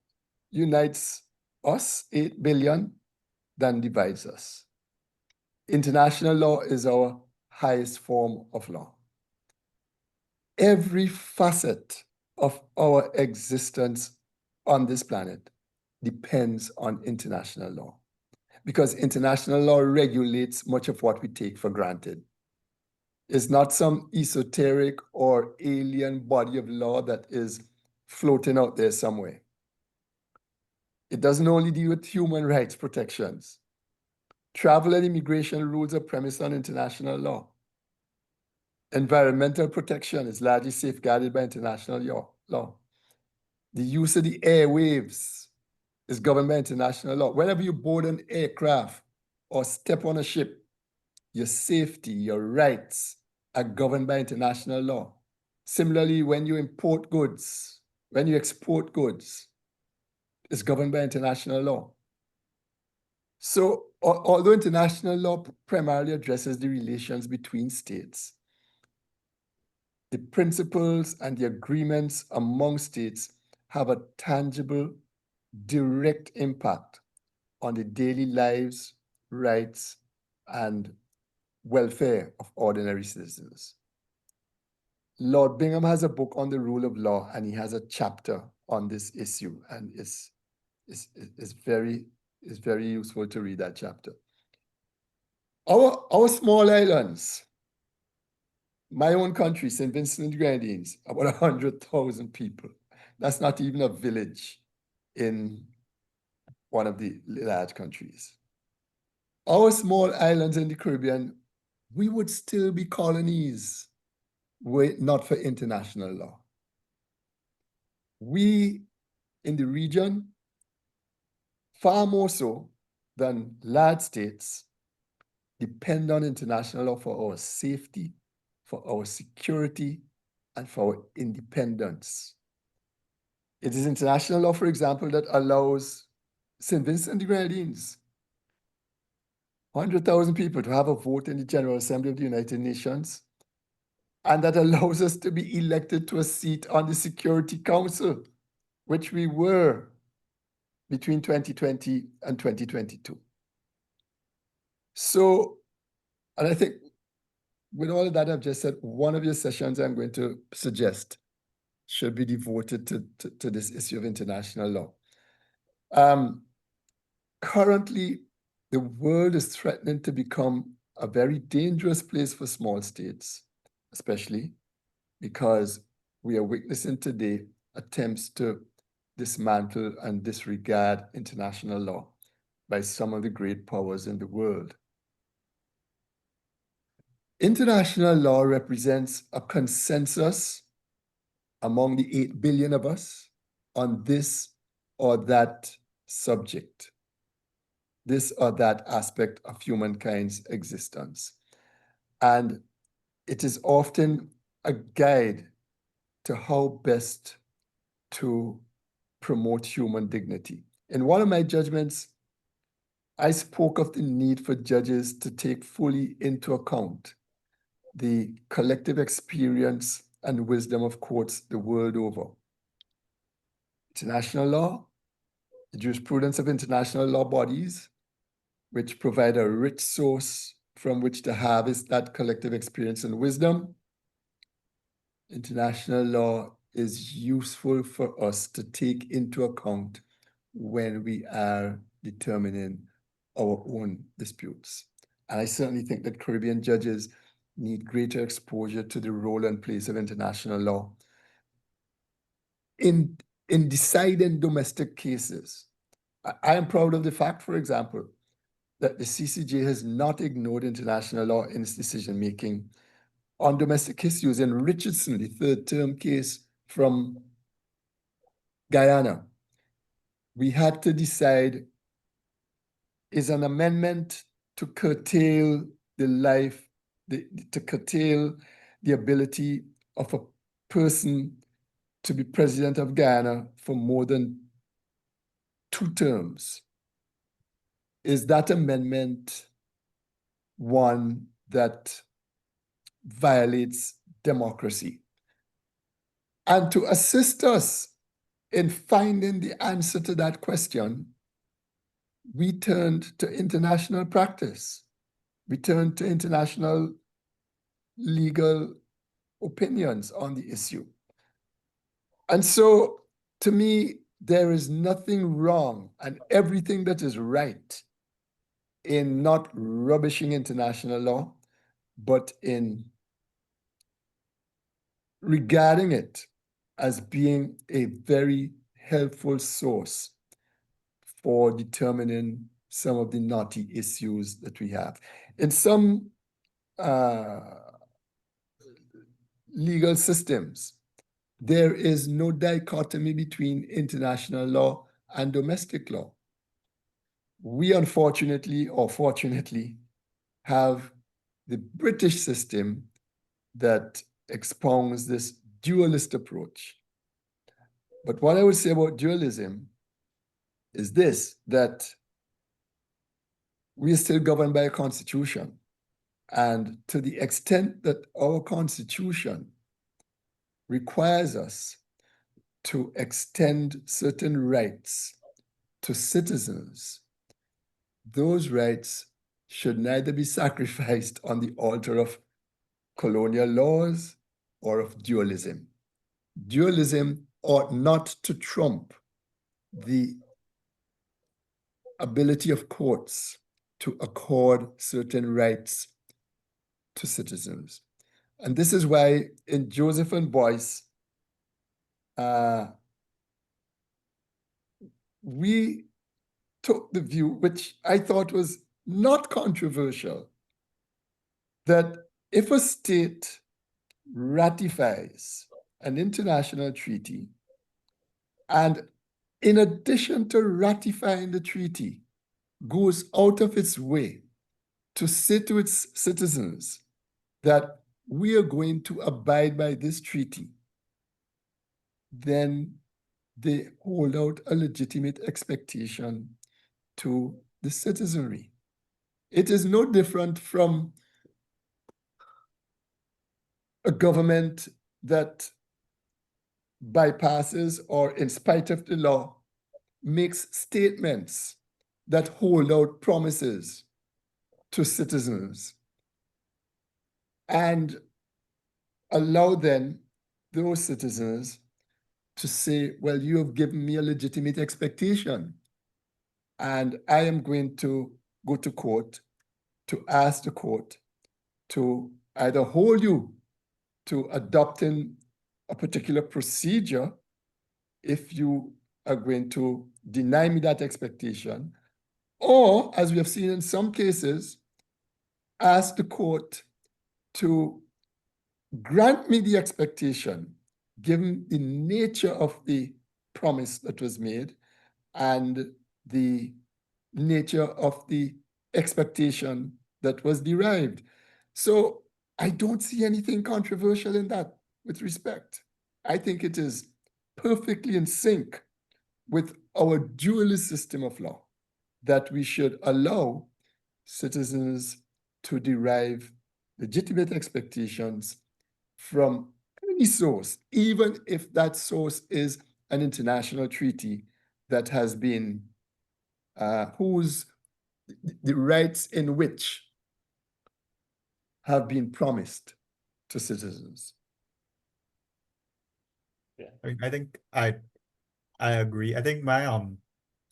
unites us, 8 billion, than divides us. International law is our highest form of law. Every facet of our existence on this planet depends on international law, because international law regulates much of what we take for granted. It's not some esoteric or alien body of law that is floating out there somewhere. It doesn't only deal with human rights protections. Travel and immigration rules are premised on international law. Environmental protection is largely safeguarded by international law. The use of the airwaves is governed by international law. Whenever you board an aircraft or step on a ship, your safety, your rights are governed by international law. Similarly, when you import goods, when you export goods, it's governed by international law. So, although international law primarily addresses the relations between states, the principles and the agreements among states have a tangible, direct impact on the daily lives, rights, and welfare of ordinary citizens. Lord Bingham has a book on the rule of law, and he has a chapter on this issue, and it's very useful to read that chapter. Our small islands, my own country, St. Vincent and the Grenadines, about 100,000 people. That's not even a village in one of the large countries. Our small islands in the Caribbean, we would still be colonies were it not for international law. We in the region, far more so than large states, depend on international law for our safety, for our security, and for our independence. It is international law, for example, that allows St. Vincent and the Grenadines, 100,000 people, to have a vote in the General Assembly of the United Nations and that allows us to be elected to a seat on the Security Council, which we were between 2020 and 2022. So, and I think with all of that I've just said, one of your sessions I'm going to suggest should be devoted to this issue of international law. Currently, the world is threatening to become a very dangerous place for small states, especially because we are witnessing today attempts to dismantle and disregard international law by some of the great powers in the world. International law represents a consensus among the 8 billion of us on this or that subject, this or that aspect of humankind's existence. And it is often a guide to how best to promote human dignity. In one of my judgments, I spoke of the need for judges to take fully into account the collective experience and wisdom of courts the world over. International law, the jurisprudence of international law bodies, which provide a rich source from which to harvest that collective experience and wisdom. International law is useful for us to take into account when we are determining our own disputes. And I certainly think that Caribbean judges need greater exposure to the role and place of international law in deciding domestic cases. I am proud of the fact, for example, that the CCJ has not ignored international law in its decision-making on domestic issues. In Richardson, the third-term case from Guyana, we had to decide, is an amendment to curtail the life, to curtail the ability of a person to be president of Guyana for more than 2 terms. Is that amendment one that violates democracy? And to assist us in finding the answer to that question, we turned to international practice. We turned to international legal opinions on the issue. And so, to me, there is nothing wrong and everything that is right in not rubbishing international law, but in regarding it as being a very helpful source for determining some of the knotty issues that we have. In some legal systems, there is no dichotomy between international law and domestic law. We unfortunately, or fortunately, have the British system that expounds this dualist approach. But what I would say about dualism is this, that we are still governed by a constitution. And to the extent that our constitution requires us to extend certain rights to citizens, those rights should neither be sacrificed on the altar of colonial laws or of dualism. Dualism ought not to trump the ability of courts to accord certain rights to citizens. And this is why in Joseph and Boyce, we took the view, which I thought was not controversial, that if a state ratifies an international treaty, and in addition to ratifying the treaty, goes out of its way to say to its citizens that we are going to abide by this treaty, then they hold out a legitimate expectation to the citizenry. It is no different from a government that bypasses or in spite of the law makes statements that hold out promises to citizens and allow then those citizens to say, well, you have given me a legitimate expectation, and I am going to go to court to ask the court to either hold you to adopting a particular procedure if you are going to deny me that expectation, or, as we have seen in some cases, ask the court to grant me the expectation, given the nature of the promise that was made and the nature of the expectation that was derived. So I don't see anything controversial in that with respect. I think it is perfectly in sync with our dualist system of law that we should allow citizens to derive legitimate expectations from any source, even if that source is an international treaty that has been, whose the rights in which have been promised to citizens. I think I agree. I think my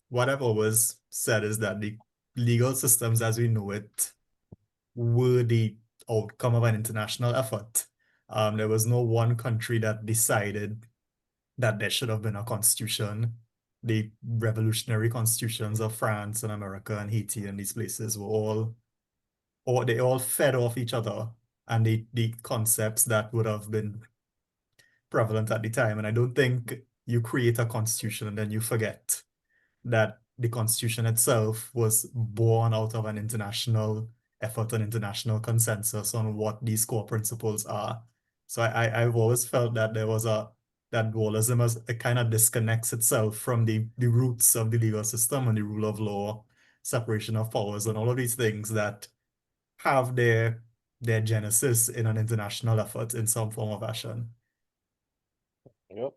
what I've always said is that the legal systems as we know it were the outcome of an international effort. There was no one country that decided that there should have been a constitution. The revolutionary constitutions of France and America and Haiti and these places were they all fed off each other and the concepts that would have been prevalent at the time. And I don't think you create a constitution and then you forget that the constitution itself was born out of an international effort and international consensus on what these core principles are. So I've always felt that that dualism it kind of disconnects itself from the roots of the legal system and the rule of law, separation of powers, and all of these things that have their genesis in an international effort in some form or fashion. Yep.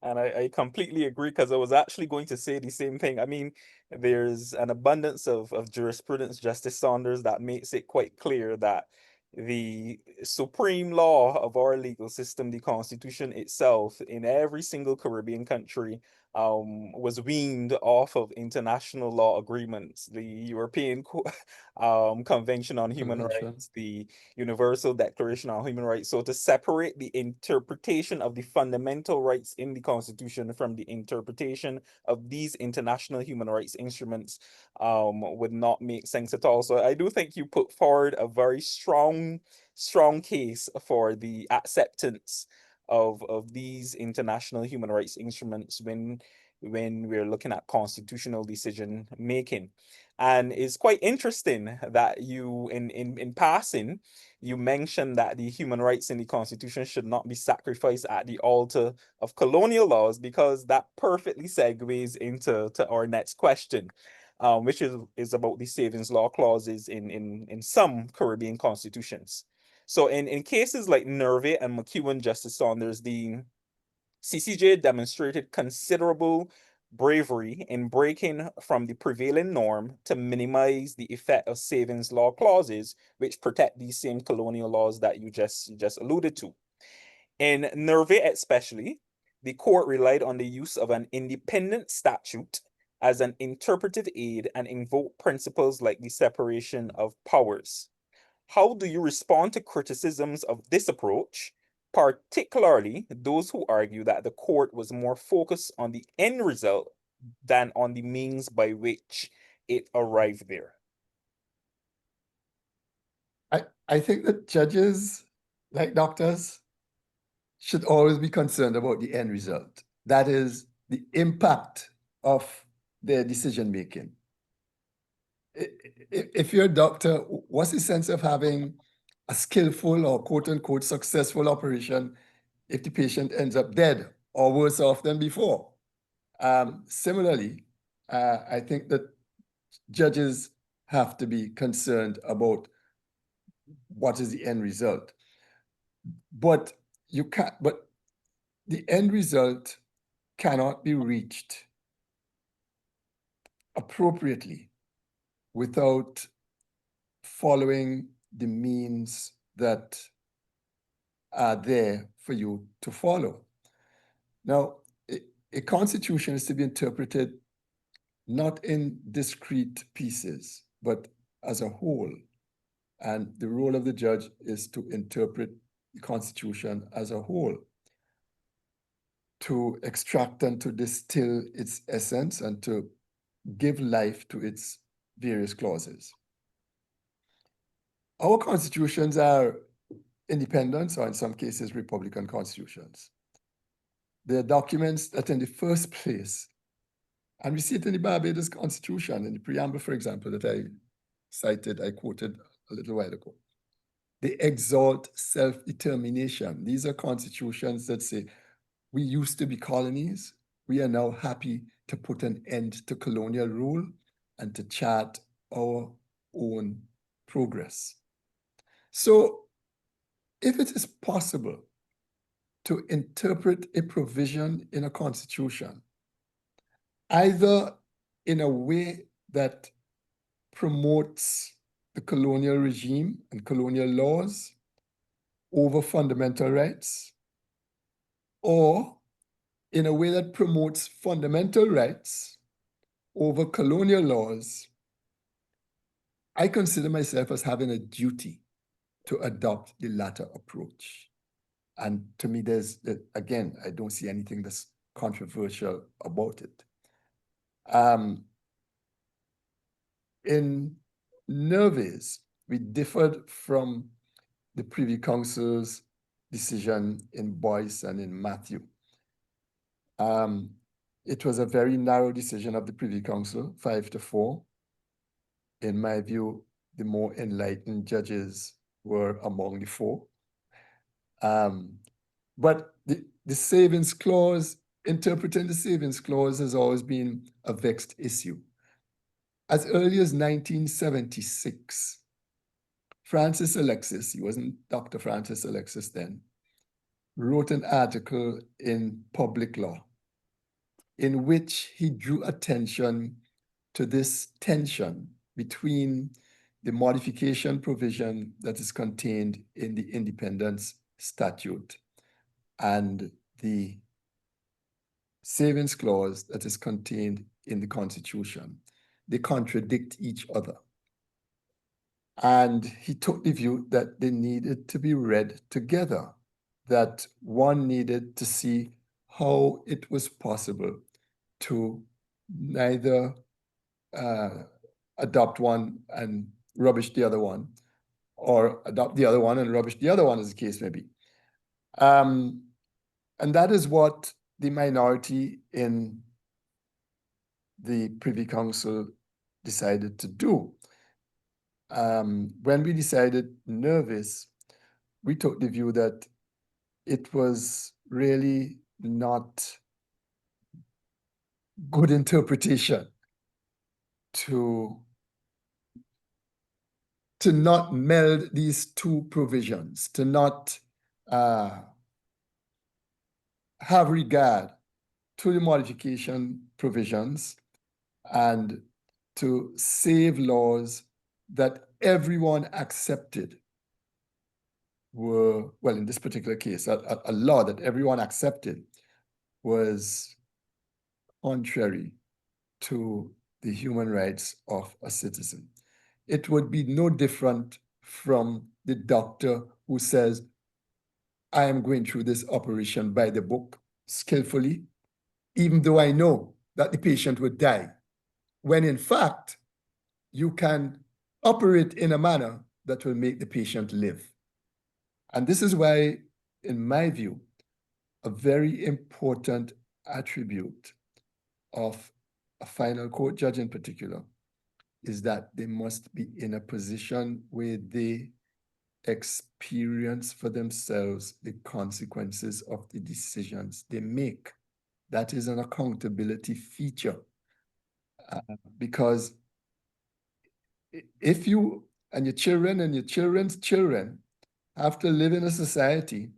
And I completely agree, because I was actually going to say the same thing. I mean, there's an abundance of jurisprudence, Justice Saunders, that makes it quite clear that the supreme law of our legal system, the Constitution itself, in every single Caribbean country, was weaned off of international law agreements, the European Convention on Human Rights, the Universal Declaration on Human Rights. So to separate the interpretation of the fundamental rights in the Constitution from the interpretation of these international human rights instruments would not make sense at all. So I do think you put forward a very strong case for the acceptance of these international human rights instruments when we're looking at constitutional decision making. And it's quite interesting that you, in passing, you mentioned that the human rights in the Constitution should not be sacrificed at the altar of colonial laws, because that perfectly segues into our next question, which is about the savings law clauses in some Caribbean constitutions. So in cases like Nervey and McEwen, Justice Saunders, the CCJ demonstrated considerable bravery in breaking from the prevailing norm to minimize the effect of savings law clauses, which protect these same colonial laws that you just alluded to. In Nervey especially, the court relied on the use of an independent statute as an interpretive aid and invoked principles like the separation of powers. How do you respond to criticisms of this approach, particularly those who argue that the court was more focused on the end result than on the means by which it arrived there? I think that judges, like doctors, should always be concerned about the end result. That is the impact of their decision making. If you're a doctor, what's the sense of having a skillful or quote unquote successful operation if the patient ends up dead or worse off than before? Similarly, I think that judges have to be concerned about what is the end result. But you can't, but the end result cannot be reached appropriately without following the means that are there for you to follow. Now, a constitution is to be interpreted not in discrete pieces, but as a whole. And the role of the judge is to interpret the Constitution as a whole, to extract and to distill its essence and to give life to its various clauses. Our constitutions are independent, or in some cases, republican constitutions. They're documents that in the first place, and we see it in the Barbados Constitution, in the preamble, for example, that I cited, I quoted a little while ago. They exalt self-determination. These are constitutions that say, we used to be colonies. We are now happy to put an end to colonial rule and to chart our own progress. So if it is possible to interpret a provision in a constitution, either in a way that promotes the colonial regime and colonial laws over fundamental rights, or in a way that promotes fundamental rights over colonial laws, I consider myself as having a duty to adopt the latter approach. And to me, again, I don't see anything that's controversial about it. In Nervis, we differed from the Privy Council's decision in Boyce and in Matthew. It was a very narrow decision of the Privy Council, 5-4. In my view, the more enlightened judges were among the 4. But the savings clause, interpreting the savings clause has always been a vexed issue. As early as 1976, Francis Alexis, he wasn't Dr. Francis Alexis then, wrote an article in Public Law in which he drew attention to this tension between the modification provision that is contained in the Independence Statute and the savings clause that is contained in the Constitution. They contradict each other. And he took the view that they needed to be read together, that one needed to see how it was possible to neither adopt one and rubbish the other one, or adopt the other one and rubbish the other one, as the case may be. And that is what the minority in the Privy Council decided to do. When we decided Nervis, we took the view that it was really not good interpretation to not meld these two provisions, to not have regard to the modification provisions and to save laws that everyone accepted were, well, in this particular case, a law that everyone accepted was contrary to the human rights of a citizen. It would be no different from the doctor who says, I am going through this operation by the book skillfully, even though I know that the patient would die, when in fact, you can operate in a manner that will make the patient live. And this is why, in my view, a very important attribute of a final court judge in particular is that they must be in a position where they experience for themselves the consequences of the decisions they make. That is an accountability feature. Because if you and your children and your children's children have to live in a society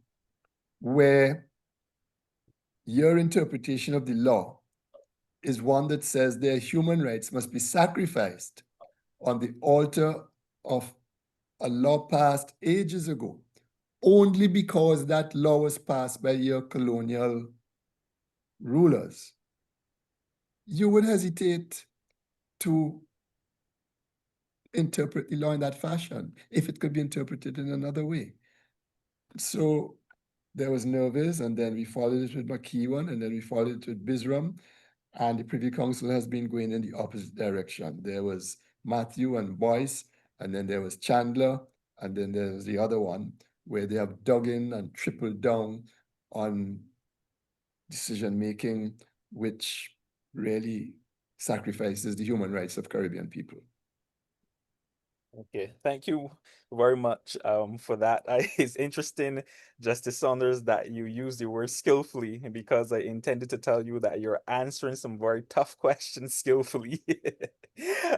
where your interpretation of the law is one that says their human rights must be sacrificed on the altar of a law passed ages ago, only because that law was passed by your colonial rulers, you would hesitate to interpret the law in that fashion if it could be interpreted in another way. So there was Nervis, and then we followed it with McKeown, and then we followed it with Bisram, and the Privy Council has been going in the opposite direction. There was Matthew and Boyce, and then there was Chandler, and then there was the other one, where they have dug in and tripled down on decision-making, which really sacrifices the human rights of Caribbean people. Okay, thank you very much for that. It's interesting, Justice Saunders, that you use the word skillfully, because I intended to tell you that you're answering some very tough questions skillfully.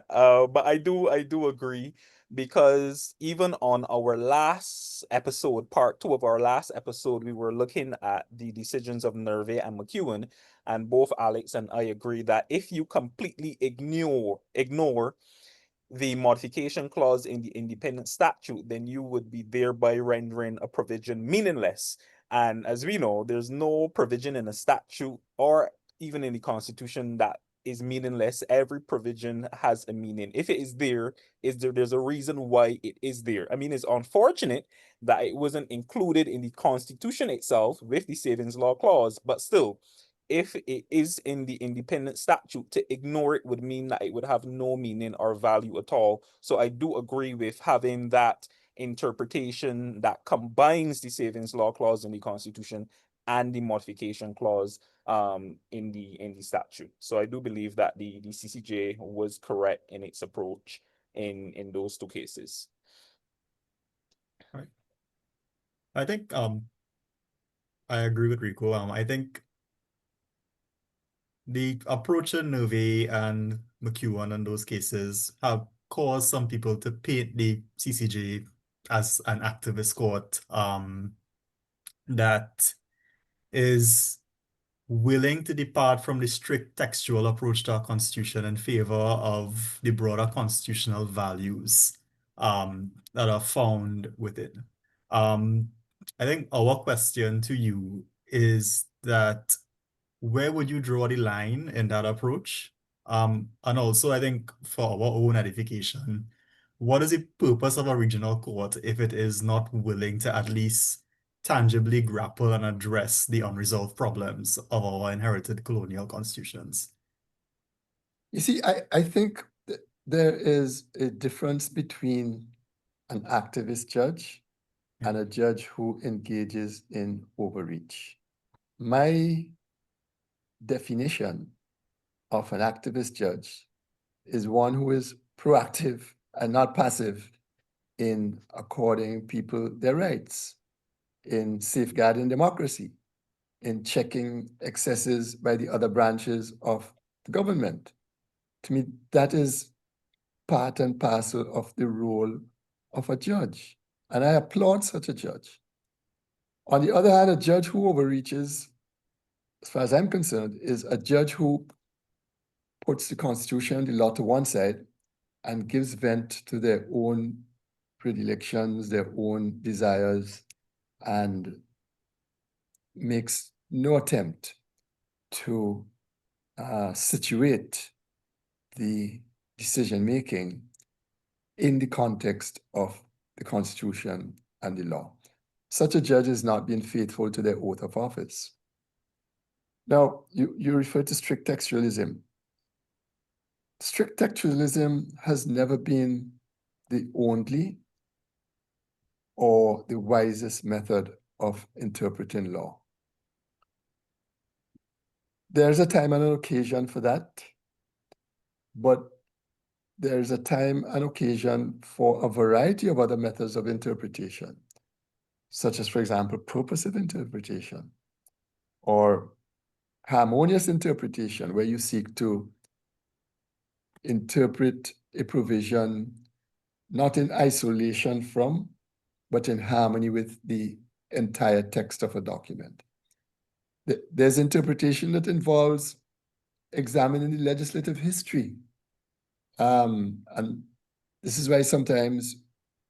But I do agree, because even on our last episode, part 2 of our last episode, we were looking at the decisions of Nerve and McKeown, and both Alex and I agree that if you completely ignore the modification clause in the independent statute, then you would be thereby rendering a provision meaningless. And as we know, there's no provision in a statute or even in the Constitution that is meaningless. Every provision has a meaning. If it is there, there's a reason why it is there. I mean, it's unfortunate that it wasn't included in the Constitution itself with the savings law clause, but still, if it is in the independent statute, to ignore it would mean that it would have no meaning or value at all. So I do agree with having that interpretation that combines the savings law clause in the Constitution and the modification clause in the statute. So I do believe that the CCJ was correct in its approach in those two cases. Right. I think I agree with Rico. I think the approach in Nerve and McKeown in those cases have caused some people to paint the CCJ as an activist court that is willing to depart from the strict textual approach to our Constitution in favor of the broader constitutional values that are found within. I think our question to you is that where would you draw the line in that approach? And also, I think for our own edification, what is the purpose of a regional court if it is not willing to at least tangibly grapple and address the unresolved problems of our inherited colonial constitutions? You see, I think there is a difference between an activist judge and a judge who engages in overreach. My definition of an activist judge is one who is proactive and not passive in according people their rights, in safeguarding democracy, in checking excesses by the other branches of the government. To me, that is part and parcel of the role of a judge, and I applaud such a judge. On the other hand, a judge who overreaches, as far as I'm concerned, is a judge who puts the Constitution and the law to one side and gives vent to their own predilections, their own desires, and makes no attempt to situate the decision-making in the context of the Constitution and the law. Such a judge is not being faithful to their oath of office. Now, you refer to strict textualism. Strict textualism has never been the only or the wisest method of interpreting law. There's a time and an occasion for that, but there's a time and occasion for a variety of other methods of interpretation, such as, for example, purposive interpretation or harmonious interpretation, where you seek to interpret a provision not in isolation from, but in harmony with the entire text of a document. There's interpretation that involves examining the legislative history. And this is why sometimes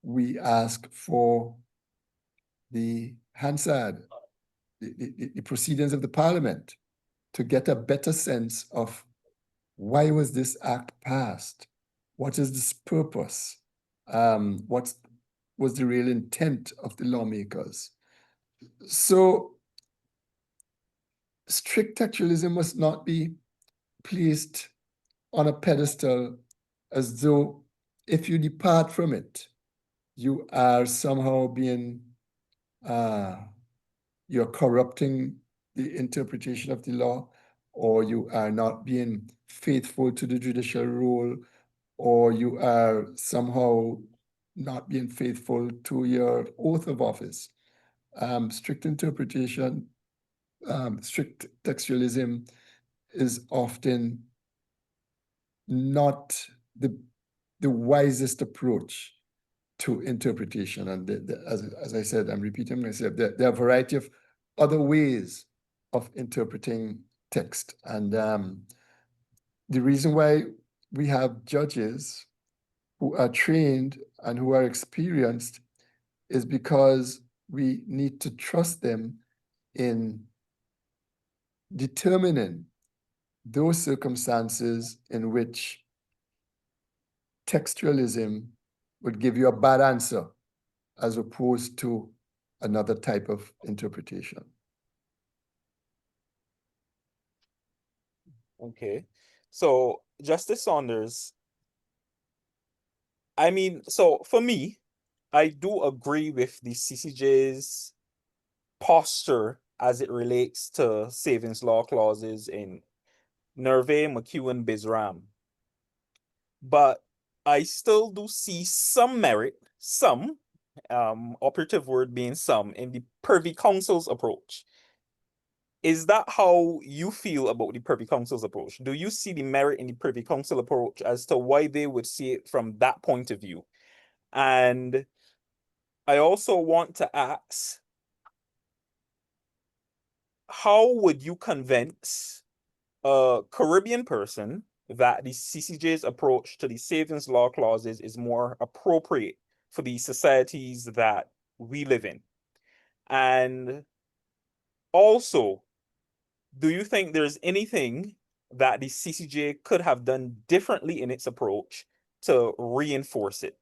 we ask for the Hansard, the proceedings of the Parliament, to get a better sense of why was this act passed? What is this purpose? What was the real intent of the lawmakers? So strict textualism must not be placed on a pedestal as though if you depart from it, you are somehow being, you're corrupting the interpretation of the law, or you are not being faithful to the judicial rule, or you are somehow not being faithful to your oath of office. Strict interpretation, strict textualism is often not the wisest approach to interpretation. And as I said, I'm repeating myself, there are a variety of other ways of interpreting text. And the reason why we have judges who are trained and who are experienced is because we need to trust them in determining those circumstances in which textualism would give you a bad answer as opposed to another type of interpretation. Okay. So, Justice Saunders, I mean, so for me, I do agree with the CCJ's posture as it relates to savings law clauses in Nerve, McEwen, Bisram. But I still do see some merit, some, operative word being some, in the Privy Council's approach. Is that how you feel about the Privy Council's approach? Do you see the merit in the Privy Council approach as to why they would see it from that point of view? And I also want to ask, how would you convince a Caribbean person that the CCJ's approach to the savings law clauses is more appropriate for the societies that we live in? And also, do you think there's anything that the CCJ could have done differently in its approach to reinforce it?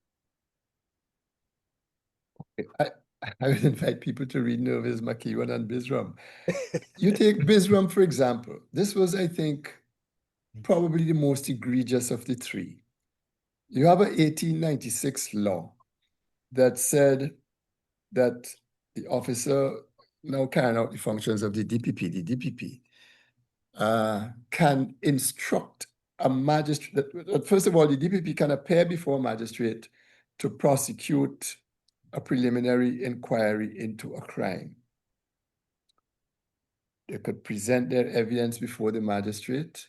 I would invite people to read Nervis, McEwen, and Bisram. You take Bisram, for example. This was, I think, probably the most egregious of the three. You have an 1896 law that said that the officer now carrying out the functions of the DPP can instruct a magistrate, first of all, the DPP can appear before a magistrate to prosecute a preliminary inquiry into a crime. They could present their evidence before the magistrate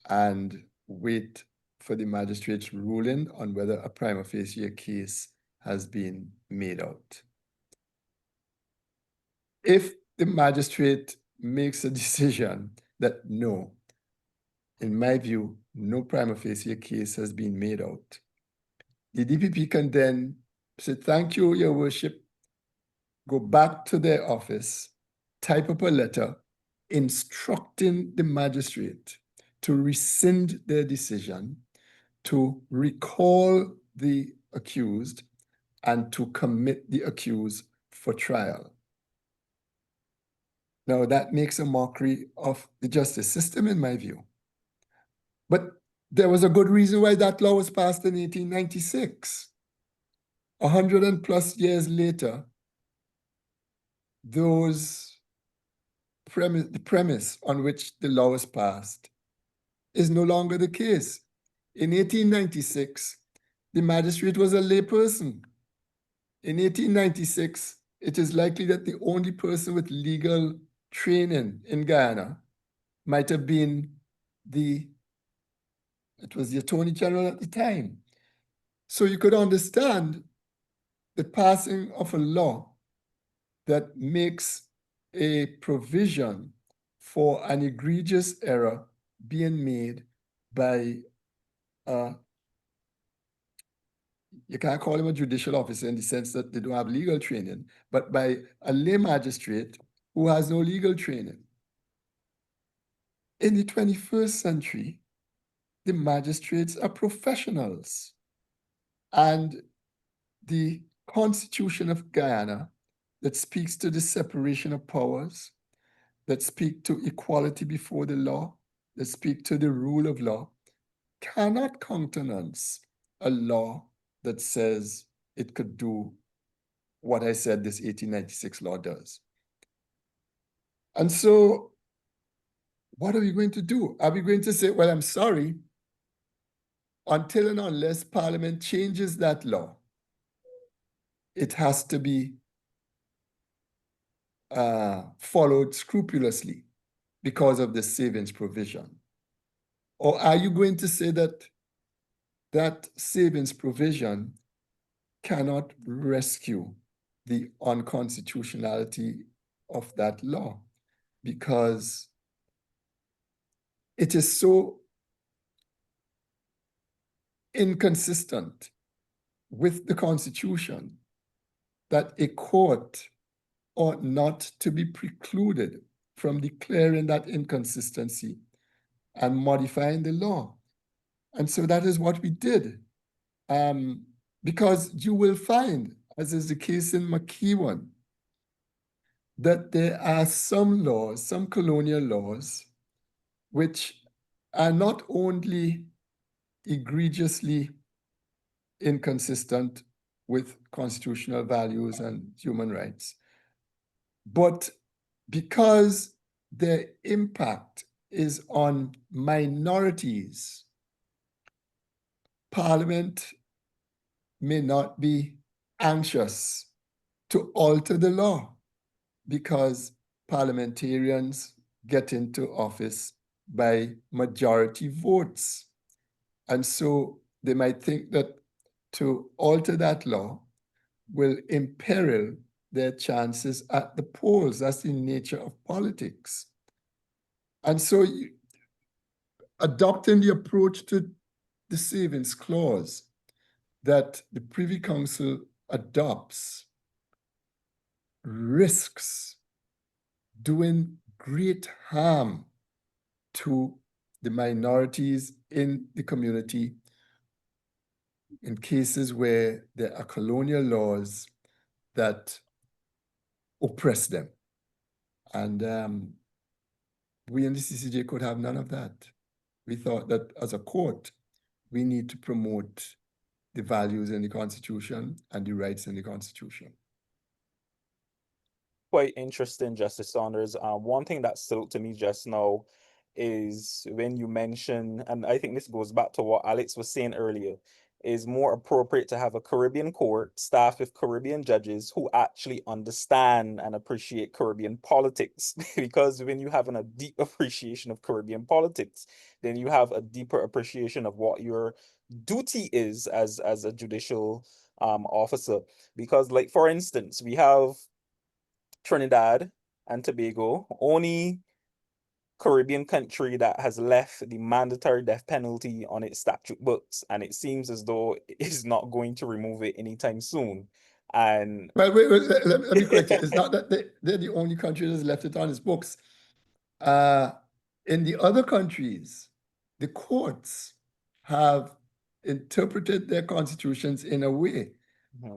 and wait for the magistrate's ruling on whether a prima facie case has been made out. If the magistrate makes a decision that no, in my view, no prima facie case has been made out, the DPP can then say, thank you, your worship, go back to their office, type up a letter instructing the magistrate to rescind their decision, to recall the accused, and to commit the accused for trial. Now, that makes a mockery of the justice system, in my view. But there was a good reason why that law was passed in 1896. 100+ years later, the premise on which the law was passed is no longer the case. In 1896, the magistrate was a layperson. In 1896, it is likely that the only person with legal training in Guyana might have been the Attorney General at the time. So you could understand the passing of a law that makes a provision for an egregious error being made by you can't call him a judicial officer in the sense that they don't have legal training, but by a lay magistrate who has no legal training. In the 21st century, the magistrates are professionals. And the Constitution of Guyana that speaks to the separation of powers, that speak to equality before the law, that speak to the rule of law, cannot countenance a law that says it could do what I said this 1896 law does. And so what are we going to do? Are we going to say, well, I'm sorry, until and unless Parliament changes that law, it has to be followed scrupulously because of the savings provision? Or are you going to say that that savings provision cannot rescue the unconstitutionality of that law because it is so inconsistent with the Constitution that a court ought not to be precluded from declaring that inconsistency and modifying the law? And so that is what we did. Because you will find, as is the case in McKeown, that there are some laws, some colonial laws, which are not only egregiously inconsistent with constitutional values and human rights, but because their impact is on minorities, Parliament may not be anxious to alter the law because parliamentarians get into office by majority votes. And so they might think that to alter that law will imperil their chances at the polls. That's the nature of politics. And so adopting the approach to the savings clause that the Privy Council adopts risks doing great harm to the minorities in the community in cases where there are colonial laws that oppress them. And we in the CCJ could have none of that. We thought that as a court, we need to promote the values in the Constitution and the rights in the Constitution. Quite interesting, Justice Saunders. One thing that stood out to me just now is when you mention, and I think this goes back to what Alex was saying earlier, is more appropriate to have a Caribbean court staffed with Caribbean judges who actually understand and appreciate Caribbean politics. Because when you have a deep appreciation of Caribbean politics, then you have a deeper appreciation of what your duty is as a judicial officer. Because, like, for instance, we have Trinidad and Tobago, only Caribbean country that has left the mandatory death penalty on its statute books, and it seems as though it's not going to remove it anytime soon. And well, wait, let me correct you. It's not that they're the only country that's left it on its books. In the other countries, the courts have interpreted their constitutions in a way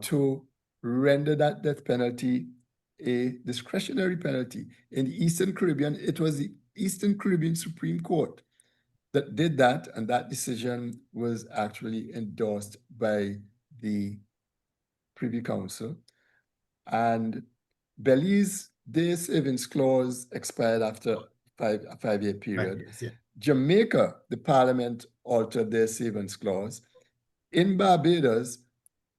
to render that death penalty a discretionary penalty. In the Eastern Caribbean, it was the Eastern Caribbean Supreme Court that did that, and that decision was actually endorsed by the Privy Council. And Belize, their savings clause expired after a five-year period. 5 years, yeah. Jamaica, the parliament altered their savings clause. In Barbados,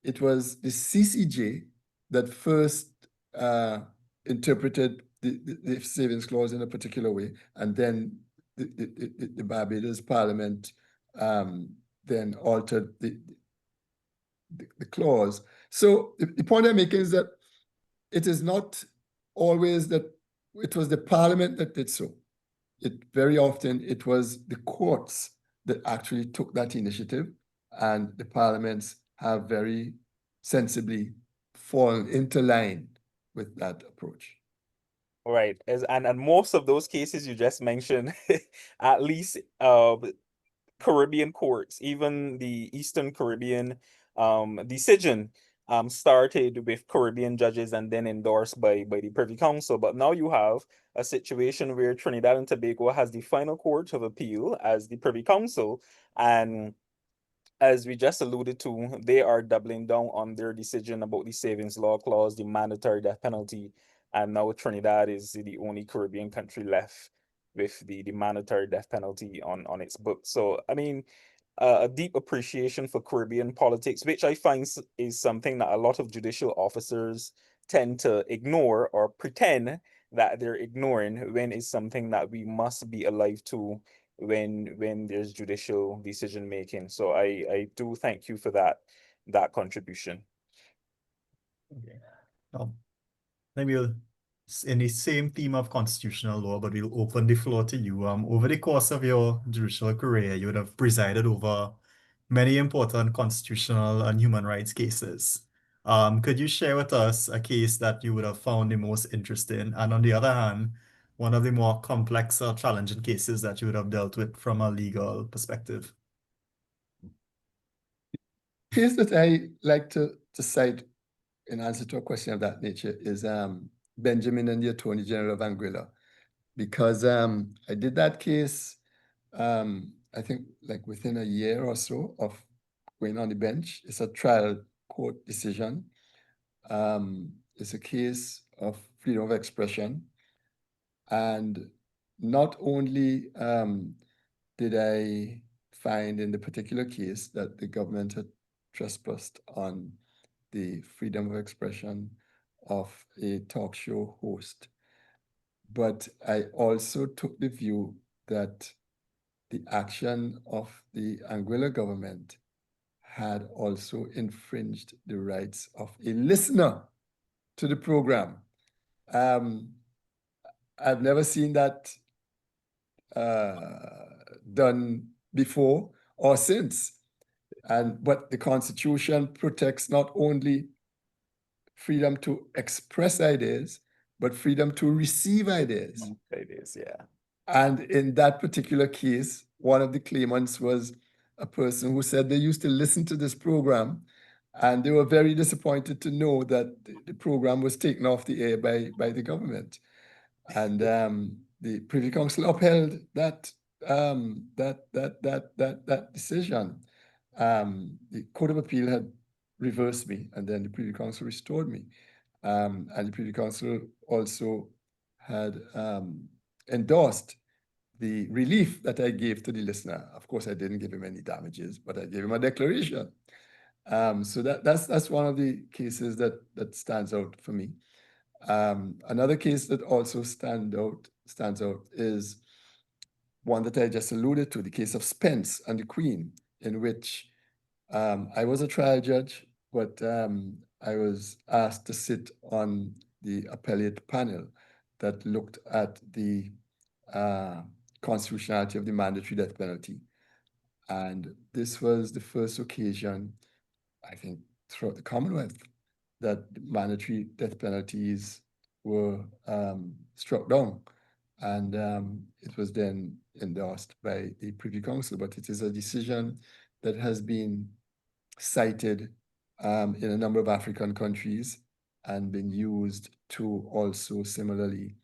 it was the CCJ that first interpreted the savings clause in a particular way, and then the Barbados Parliament then altered the clause. So the point I'm making is that it is not always that it was the parliament that did so. Very often it was the courts that actually took that initiative, and the parliaments have very sensibly fallen into line with that approach. Right. And most of those cases you just mentioned, at least Caribbean courts, even the Eastern Caribbean decision started with Caribbean judges and then endorsed by the Privy Council. But now you have a situation where Trinidad and Tobago has the final court of appeal as the Privy Council, and as we just alluded to, they are doubling down on their decision about the savings law clause, the mandatory death penalty, and now Trinidad is the only Caribbean country left with the mandatory death penalty on its books. So, I mean, a deep appreciation for Caribbean politics, which I find is something that a lot of judicial officers tend to ignore or pretend that they're ignoring, when it's something that we must be alive to when there's judicial decision making. So I do thank you for that contribution. Okay. Then we'll, in the same theme of constitutional law, but we'll open the floor to you. Over the course of your judicial career, you would have presided over many important constitutional and human rights cases. Could you share with us a case that you would have found the most interesting, and on the other hand, one of the more complex or challenging cases that you would have dealt with from a legal perspective? Case that I like to cite in answer to a question of that nature is Benjamin and the Attorney General of Anguilla, because I did that case, I think like within a year or so of going on the bench. It's a trial court decision. It's a case of freedom of expression. And not only did I find in the particular case that the government had trespassed on the freedom of expression of a talk show host, but I also took the view that the action of the Anguilla government had also infringed the rights of a listener to the program. I've never seen that done before or since. But the Constitution protects not only freedom to express ideas, but freedom to receive ideas. Ideas, yeah. And in that particular case, one of the claimants was a person who said they used to listen to this program, and they were very disappointed to know that the program was taken off the air by the government. And the Privy Council upheld that decision. The Court of Appeal had reversed me, and then the Privy Council restored me. And the Privy Council also had endorsed the relief that I gave to the listener. Of course, I didn't give him any damages, but I gave him a declaration. So that's one of the cases that stands out for me. Another case that also stands out is one that I just alluded to, the case of Spence and the Queen, in which I was a trial judge, but I was asked to sit on the appellate panel that looked at the constitutionality of the mandatory death penalty. And this was the first occasion, I think, throughout the Commonwealth that mandatory death penalties were struck down. And it was then endorsed by the Privy Council, but it is a decision that has been cited in a number of African countries and been used to also similarly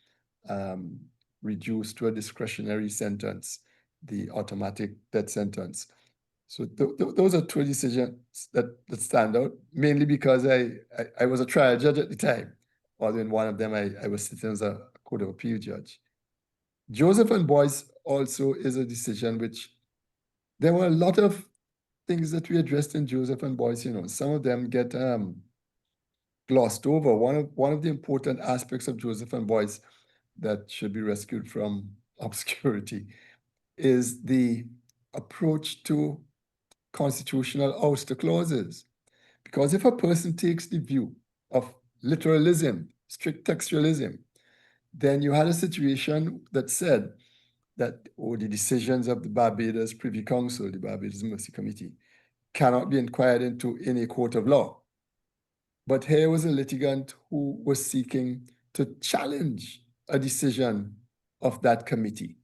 reduce to a discretionary sentence the automatic death sentence. So those are two decisions that stand out, mainly because I was a trial judge at the time, although in one of them I was sitting as a Court of Appeal judge. Joseph and Boyce also is a decision which there were a lot of things that we addressed in Joseph and Boyce. You know, some of them get glossed over. One of the important aspects of Joseph and Boyce that should be rescued from obscurity is the approach to constitutional ouster clauses, Because if a person takes the view of literalism, strict textualism, then you had a situation that said that the decisions of the Barbados Privy Council, the Barbados Mercy Committee, cannot be inquired into in a court of law. But here was a litigant who was seeking to challenge a decision of that committee.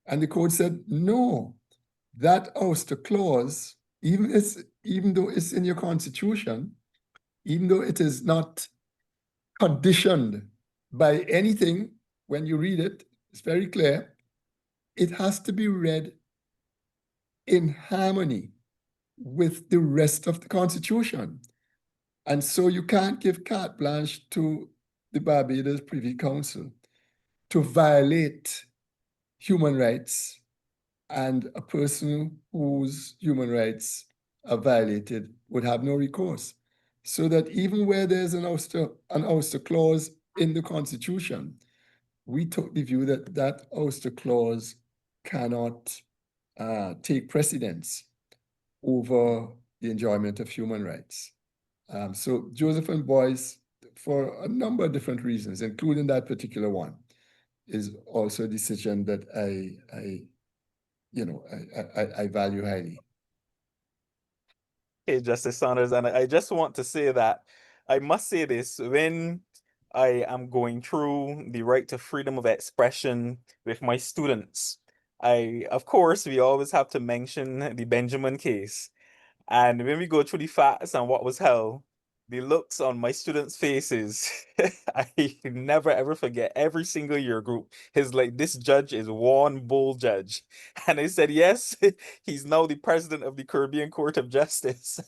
And the court said, no, that ouster clause, even though it's in your constitution, even though it is not conditioned by anything, when you read it, it's very clear, it has to be read in harmony with the rest of the Constitution. And so you can't give carte blanche to the Barbados Privy Council to violate human rights, and a person whose human rights are violated would have no recourse. So that even where there's an ouster clause in the Constitution, we took the view that that ouster clause cannot take precedence over the enjoyment of human rights. So Joseph and Boyce, for a number of different reasons, including that particular one, is also a decision that I value highly. Okay, Justice Saunders, and I just want to say that I must say this, when I am going through the right to freedom of expression with my students, of course, we always have to mention the Benjamin case. And when we go through the facts and what was held, the looks on my students' faces, I never ever forget. Every single year group is like, this judge is one bull judge. And I said, yes, he's now the president of the Caribbean Court of Justice.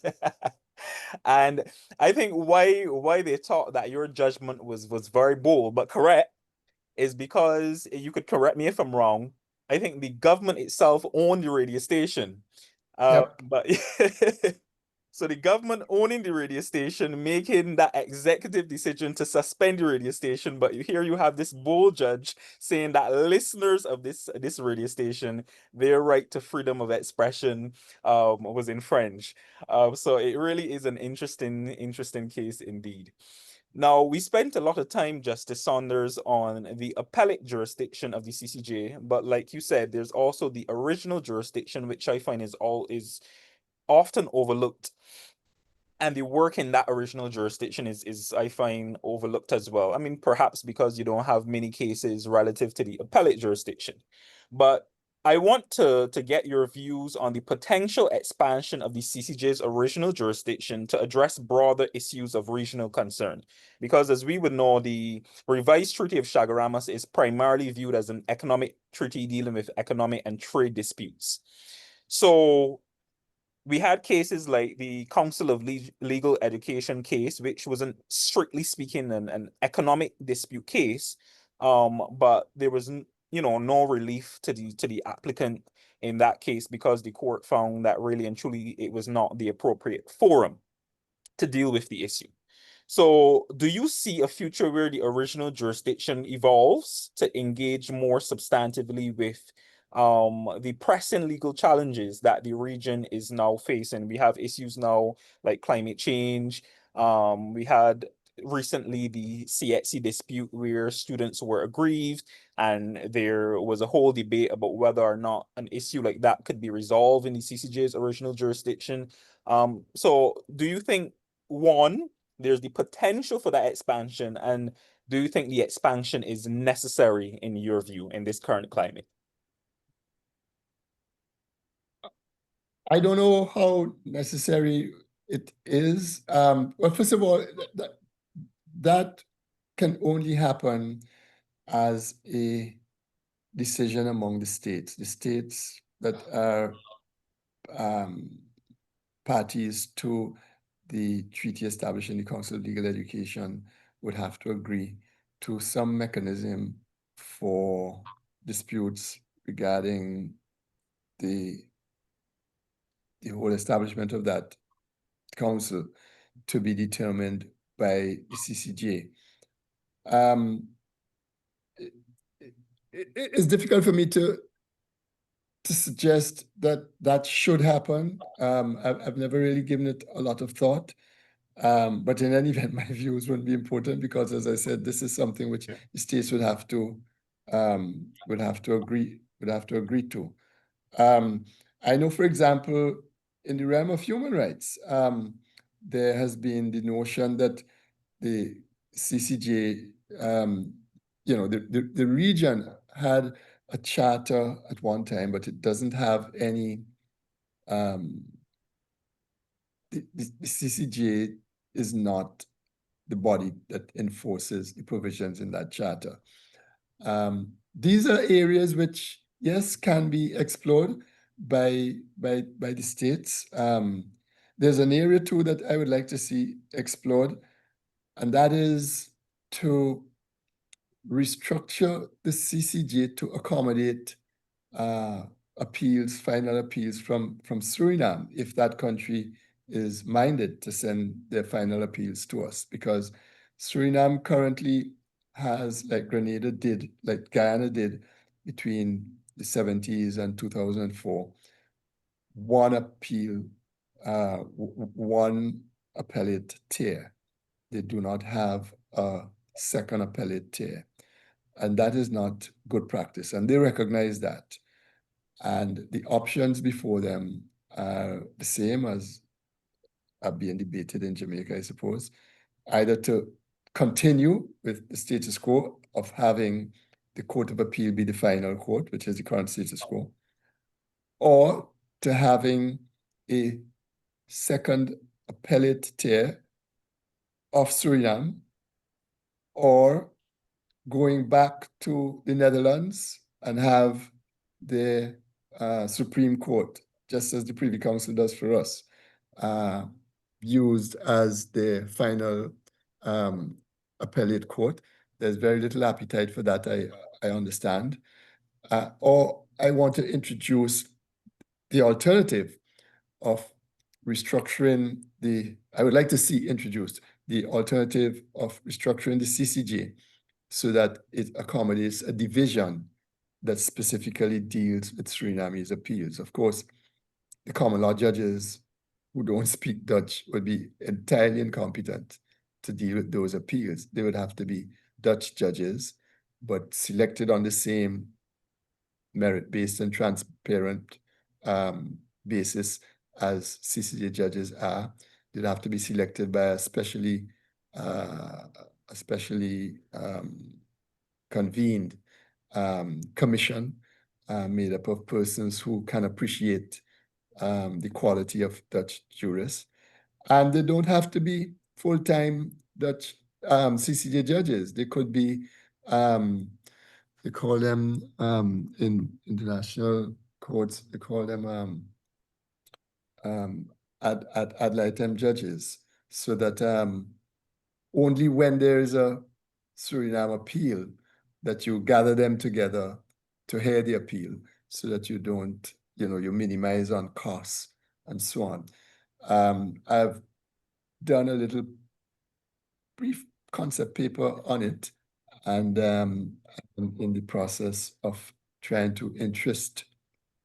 And I think why they thought that your judgment was very bold but correct is because, you could correct me if I'm wrong, I think the government itself owned the radio station. Yep. But so the government owning the radio station, making that executive decision to suspend the radio station, but here you have this bold judge saying that listeners of this radio station, their right to freedom of expression was infringed. So it really is an interesting case indeed. Now, we spent a lot of time, Justice Saunders, on the appellate jurisdiction of the CCJ, but like you said, there's also the original jurisdiction, which I find is often overlooked. And the work in that original jurisdiction is I find overlooked as well. I mean, perhaps because you don't have many cases relative to the appellate jurisdiction. But I want to get your views on the potential expansion of the CCJ's original jurisdiction to address broader issues of regional concern. Because as we would know, the revised Treaty of Chaguaramas is primarily viewed as an economic treaty dealing with economic and trade disputes. So we had cases like the Council of Legal Education case, which wasn't strictly speaking an economic dispute case, but there was no relief to the applicant in that case because the court found that really and truly it was not the appropriate forum to deal with the issue. So do you see a future where the original jurisdiction evolves to engage more substantively with the pressing legal challenges that the region is now facing? We have issues now like climate change. We had recently the CXC dispute where students were aggrieved, and there was a whole debate about whether or not an issue like that could be resolved in the CCJ's original jurisdiction. So do you think, one, there's the potential for that expansion, and do you think the expansion is necessary in your view in this current climate? I don't know how necessary it is. Well, first of all, that can only happen as a decision among the states. The states that are parties to the treaty establishing the Council of Legal Education would have to agree to some mechanism for disputes regarding the whole establishment of that council to be determined by the CCJ. It's difficult for me to suggest that that should happen. I've never really given it a lot of thought. But in any event, my views wouldn't be important because, as I said, this is something which the states would have to agree to. I know, for example, in the realm of human rights, there has been the notion that the CCJ, the region had a charter at one time, but it doesn't have any. The CCJ is not the body that enforces the provisions in that charter. These are areas which, yes, can be explored by the states. There's an area too that I would like to see explored, and that is to restructure the CCJ to accommodate final appeals from Suriname, if that country is minded to send their final appeals to us, because Suriname currently has, like Grenada did, like Guyana did between the 70s and 2004, one appeal, one appellate tier. They do not have a second appellate tier. And that is not good practice. And they recognize that. And the options before them are the same as are being debated in Jamaica, I suppose, either to continue with the status quo of having the Court of Appeal be the final court, which is the current status quo, or to having a second appellate tier of Suriname, or going back to the Netherlands and have the Supreme Court, just as the Privy Council does for us, used as the final appellate court. There's very little appetite for that, I understand. Or I want to introduce the alternative of restructuring I would like to see introduced the alternative of restructuring the CCJ so that it accommodates a division that specifically deals with Suriname's appeals. Of course, the common law judges who don't speak Dutch would be entirely incompetent to deal with those appeals. They would have to be Dutch judges, but selected on the same merit-based and transparent basis as CCJ judges are. They'd have to be selected by a specially convened commission made up of persons who can appreciate the quality of Dutch jurists. And they don't have to be full-time Dutch CCJ judges. They could be, they call them in international courts, they call them ad litem judges, so that only when there is a Suriname appeal that you gather them together to hear the appeal, so that you don't, you minimize on costs and so on. I've done a little brief concept paper on it, and I'm in the process of trying to interest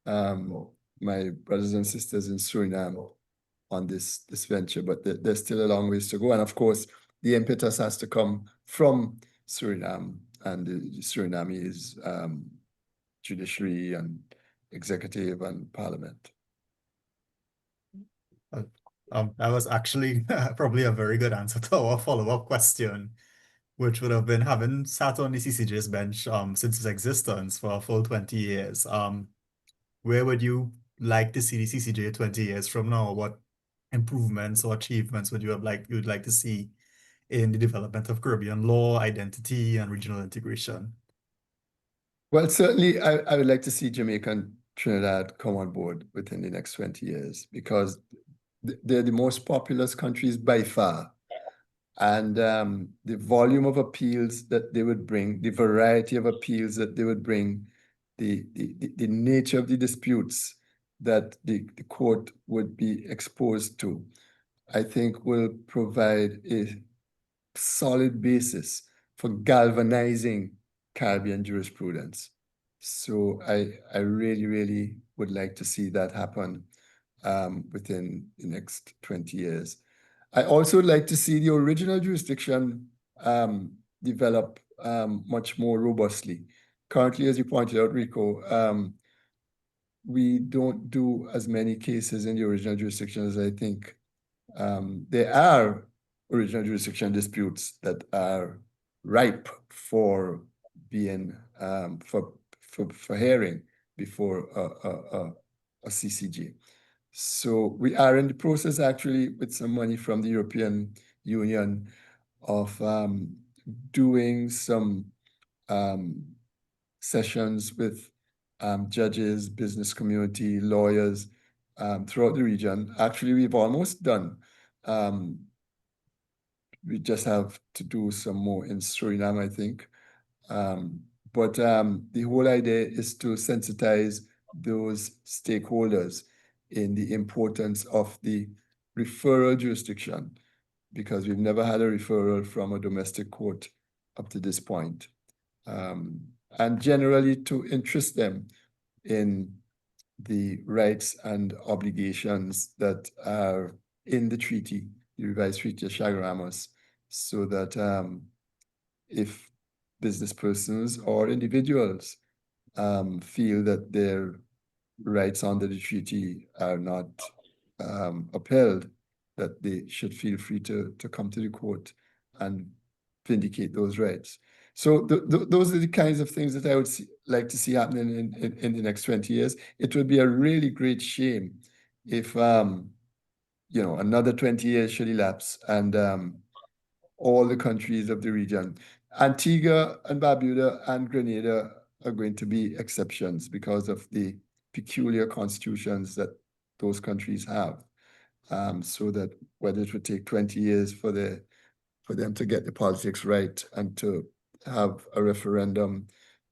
my brothers and sisters in Suriname on this venture, but there's still a long ways to go. And of course, the impetus has to come from Suriname and the Surinamese judiciary and executive and parliament. That was actually probably a very good answer to our follow-up question, which would have been, having sat on the CCJ's bench since its existence for a full 20 years, where would you like to see the CCJ 20 years from now? What improvements or achievements would you like to see in the development of Caribbean law, identity, and regional integration? Well, certainly I would like to see Jamaica and Trinidad come on board within the next 20 years, because they're the most populous countries by far. And the volume of appeals that they would bring, the variety of appeals that they would bring, the nature of the disputes that the court would be exposed to, I think will provide a solid basis for galvanizing Caribbean jurisprudence. So I really, really would like to see that happen within the next 20 years. I also would like to see the original jurisdiction develop much more robustly. Currently, as you pointed out, Rico, we don't do as many cases in the original jurisdiction as I think. There are original jurisdiction disputes that are ripe for being for hearing before a CCJ. So we are in the process, actually, with some money from the European Union, of doing some sessions with judges, business community, lawyers throughout the region. Actually, we've almost done. We just have to do some more in Suriname, I think. But the whole idea is to sensitize those stakeholders in the importance of the referral jurisdiction, because we've never had a referral from a domestic court up to this point. And generally to interest them in the rights and obligations that are in the treaty, the revised Treaty of Chaguaramas, so that if business persons or individuals feel that their rights under the treaty are not upheld, that they should feel free to come to the court and vindicate those rights. So those are the kinds of things that I would like to see happening in the next 20 years. It would be a really great shame if another 20 years should elapse and all the countries of the region, Antigua and Barbuda and Grenada, are going to be exceptions because of the peculiar constitutions that those countries have. So that whether it would take 20 years for them to get the politics right and to have a referendum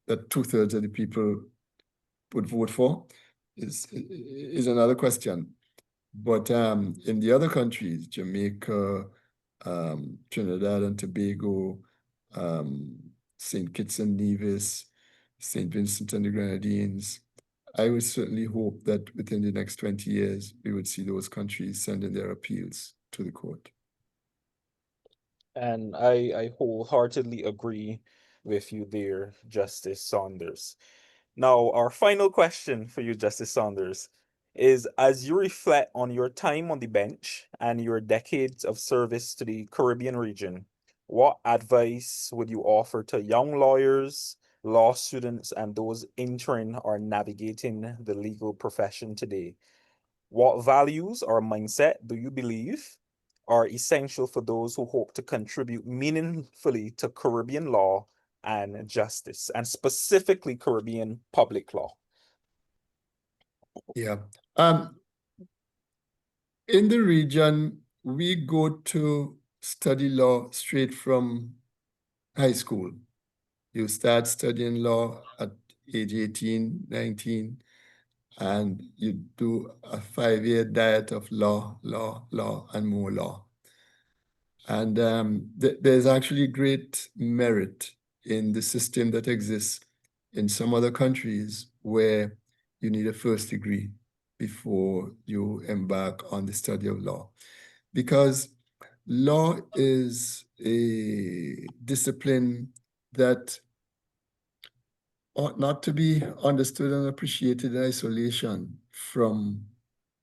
that 2/3 of the people would vote for is another question. But in the other countries, Jamaica, Trinidad and Tobago, St. Kitts and Nevis, St. Vincent and the Grenadines, I would certainly hope that within the next 20 years, we would see those countries sending their appeals to the court. And I wholeheartedly agree with you there, Justice Saunders. Now, our final question for you, Justice Saunders, is as you reflect on your time on the bench and your decades of service to the Caribbean region, what advice would you offer to young lawyers, law students, and those entering or navigating the legal profession today? What values or mindset do you believe are essential for those who hope to contribute meaningfully to Caribbean law and justice, and specifically Caribbean public law? Yeah. In the region, we go to study law straight from high school. You start studying law at age 18, 19, and you do a 5-year diet of law, and more law. And there's actually great merit in the system that exists in some other countries where you need a first degree before you embark on the study of law. Because law is a discipline that ought not to be understood and appreciated in isolation from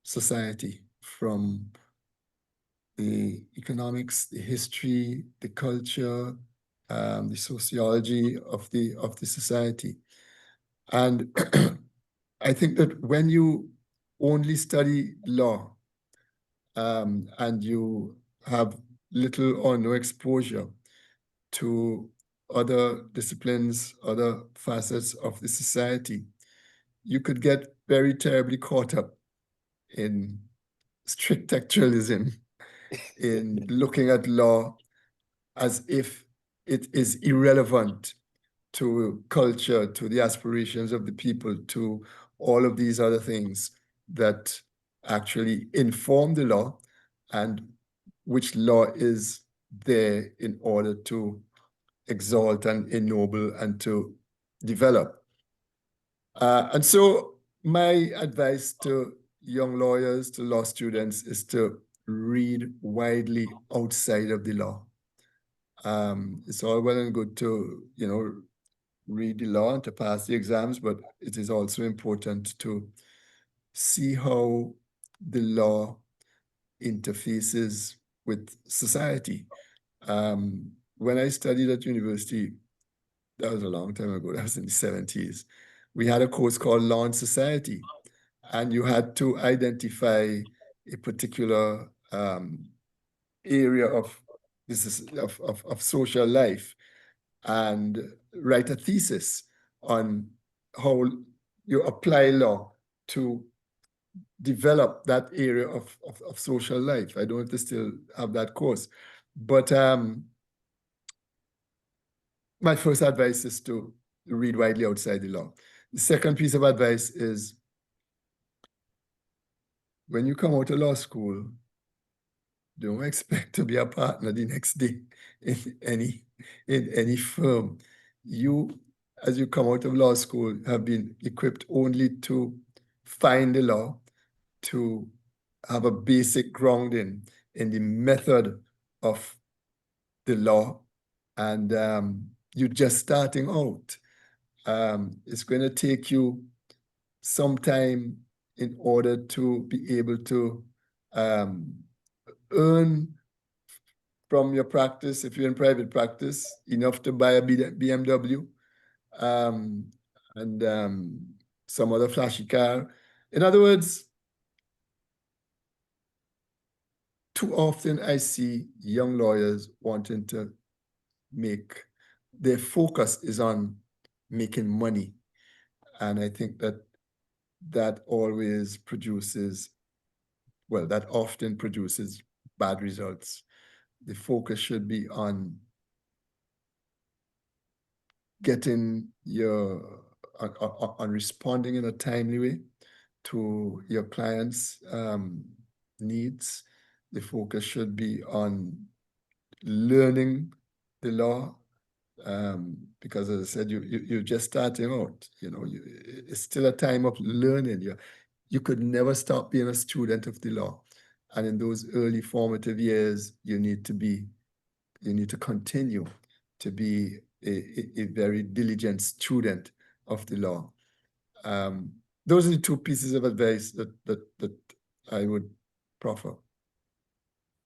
society, from the economics, the history, the culture, the sociology of the society. And I think that when you only study law and you have little or no exposure to other disciplines, other facets of the society, you could get very terribly caught up in strict textualism, in looking at law as if it is irrelevant to culture, to the aspirations of the people, to all of these other things that actually inform the law and which law is there in order to exalt and ennoble and to develop. And so my advice to young lawyers, to law students, is to read widely outside of the law. It's all well and good to, read the law and to pass the exams, but it is also important to see how the law interfaces with society. When I studied at university, that was a long time ago, that was in the 70s, we had a course called Law and Society, and you had to identify a particular area of social life and write a thesis on how you apply law to develop that area of social life. I don't know if they still have that course, but my first advice is to read widely outside the law. The second piece of advice is when you come out of law school, don't expect to be a partner the next day in any firm. You, as you come out of law school, have been equipped only to find the law, to have a basic grounding in the method of the law, and you're just starting out. It's going to take you some time in order to be able to earn from your practice, if you're in private practice, enough to buy a BMW and some other flashy car. In other words, too often I see young lawyers wanting to their focus is on making money. And I think that always produces, well, that often produces bad results. The focus should be on getting on responding in a timely way to your clients' needs. The focus should be on learning the law, because as I said, you're just starting out. It's still a time of learning. You could never stop being a student of the law, and in those early formative years, you need to continue to be a very diligent student of the law. Those are the two pieces of advice that I would proffer.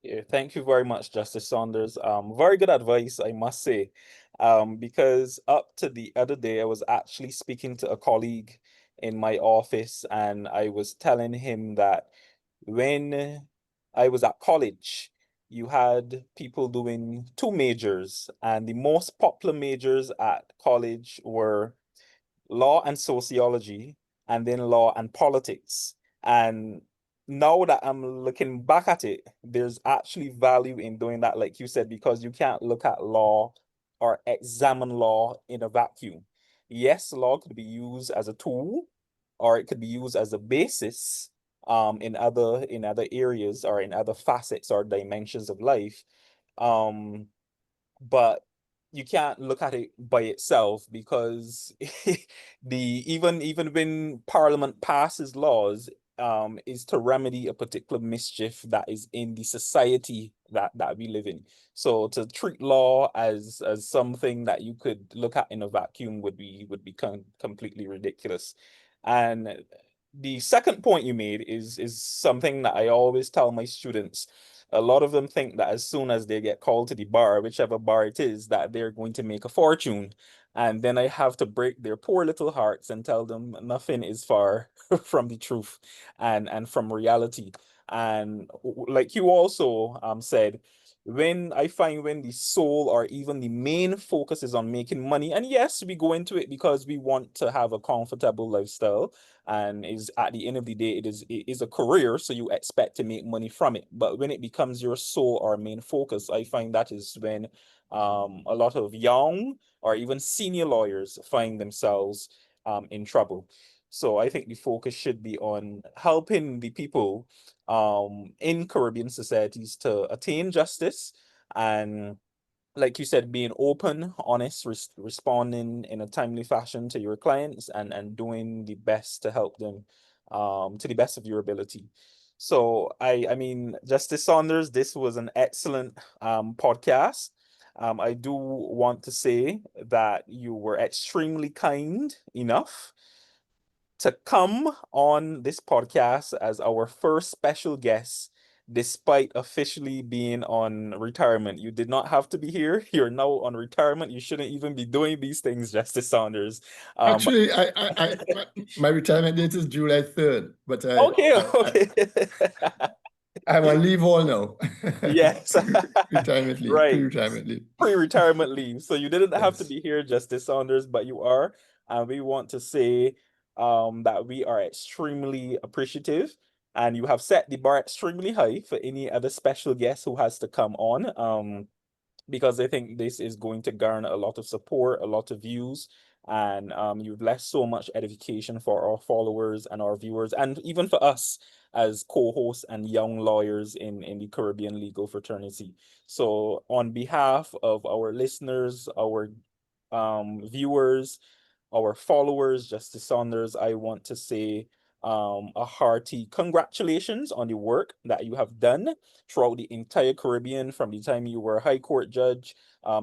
Yeah, thank you very much, Justice Saunders. Very good advice, I must say. Because up to the other day, I was actually speaking to a colleague in my office, and I was telling him that when I was at college, you had people doing two majors, and the most popular majors at college were law and sociology, and then law and politics. And now that I'm looking back at it, there's actually value in doing that, like you said, because you can't look at law or examine law in a vacuum. Yes, law could be used as a tool, or it could be used as a basis in other areas or in other facets or dimensions of life. But you can't look at it by itself, because even when Parliament passes laws, is to remedy a particular mischief that is in the society that we live in. So to treat law as something that you could look at in a vacuum would be completely ridiculous. And the second point you made is something that I always tell my students. A lot of them think that as soon as they get called to the bar, whichever bar it is, that they're going to make a fortune. And then I have to break their poor little hearts and tell them nothing is far from the truth and from reality. And like you also said, when the soul or even the main focus is on making money, and yes, we go into it because we want to have a comfortable lifestyle, and is at the end of the day, it is a career, so you expect to make money from it. But when it becomes your sole or main focus, I find that is when a lot of young or even senior lawyers find themselves in trouble. So I think the focus should be on helping the people in Caribbean societies to attain justice, and like you said, being open, honest, responding in a timely fashion to your clients, and doing the best to help them to the best of your ability. So I mean, Justice Saunders, this was an excellent podcast. I do want to say that you were extremely kind enough to come on this podcast as our first special guest, despite officially being on retirement. You did not have to be here. You're now on retirement. You shouldn't even be doing these things, Justice Saunders. Actually, my retirement date is July 3rd, but Okay. I'm on leave all now. Yes. Retirement leave, Right. pre-retirement leave. Pre-retirement leave. So you didn't have to Yes. be here, Justice Saunders, but you are. And we want to say that we are extremely appreciative. And you have set the bar extremely high for any other special guest who has to come on. Because I think this is going to garner a lot of support, a lot of views, and you've left so much edification for our followers and our viewers, and even for us as co-hosts and young lawyers in the Caribbean legal fraternity. So on behalf of our listeners, our viewers, our followers, Justice Saunders, I want to say a hearty congratulations on the work that you have done throughout the entire Caribbean from the time you were a High Court judge,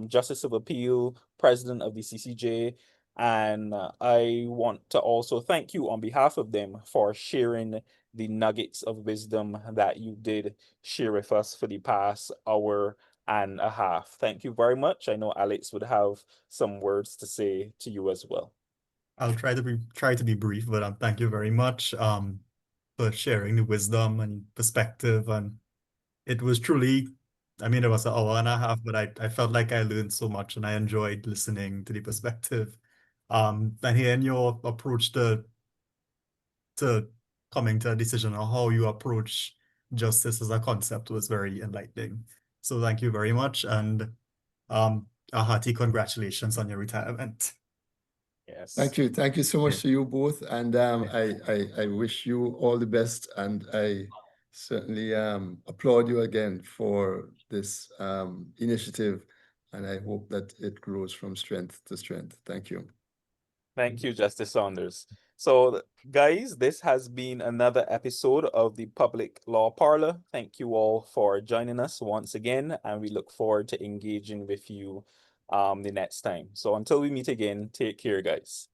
Justice of Appeal, President of the CCJ. And I want to also thank you on behalf of them for sharing the nuggets of wisdom that you did share with us for the past hour and a half. Thank you very much. I know Alex would have some words to say to you as well. I'll try to be brief, but thank you very much for sharing the wisdom and perspective. And it was truly, I mean, it was an hour and a half, but I felt like I learned so much and I enjoyed listening to the perspective. And hearing your approach to coming to a decision on how you approach justice as a concept was very enlightening. So thank you very much, and a hearty congratulations on your retirement. Yes. Thank you so much to you both, and I wish you all the best, and I certainly applaud you again for this initiative, and I hope that it grows from strength to strength. Thank you. Thank you, Justice Saunders. So, guys, this has been another episode of the Public Law Parlor. Thank you all for joining us once again, and we look forward to engaging with you the next time. So until we meet again, take care, guys.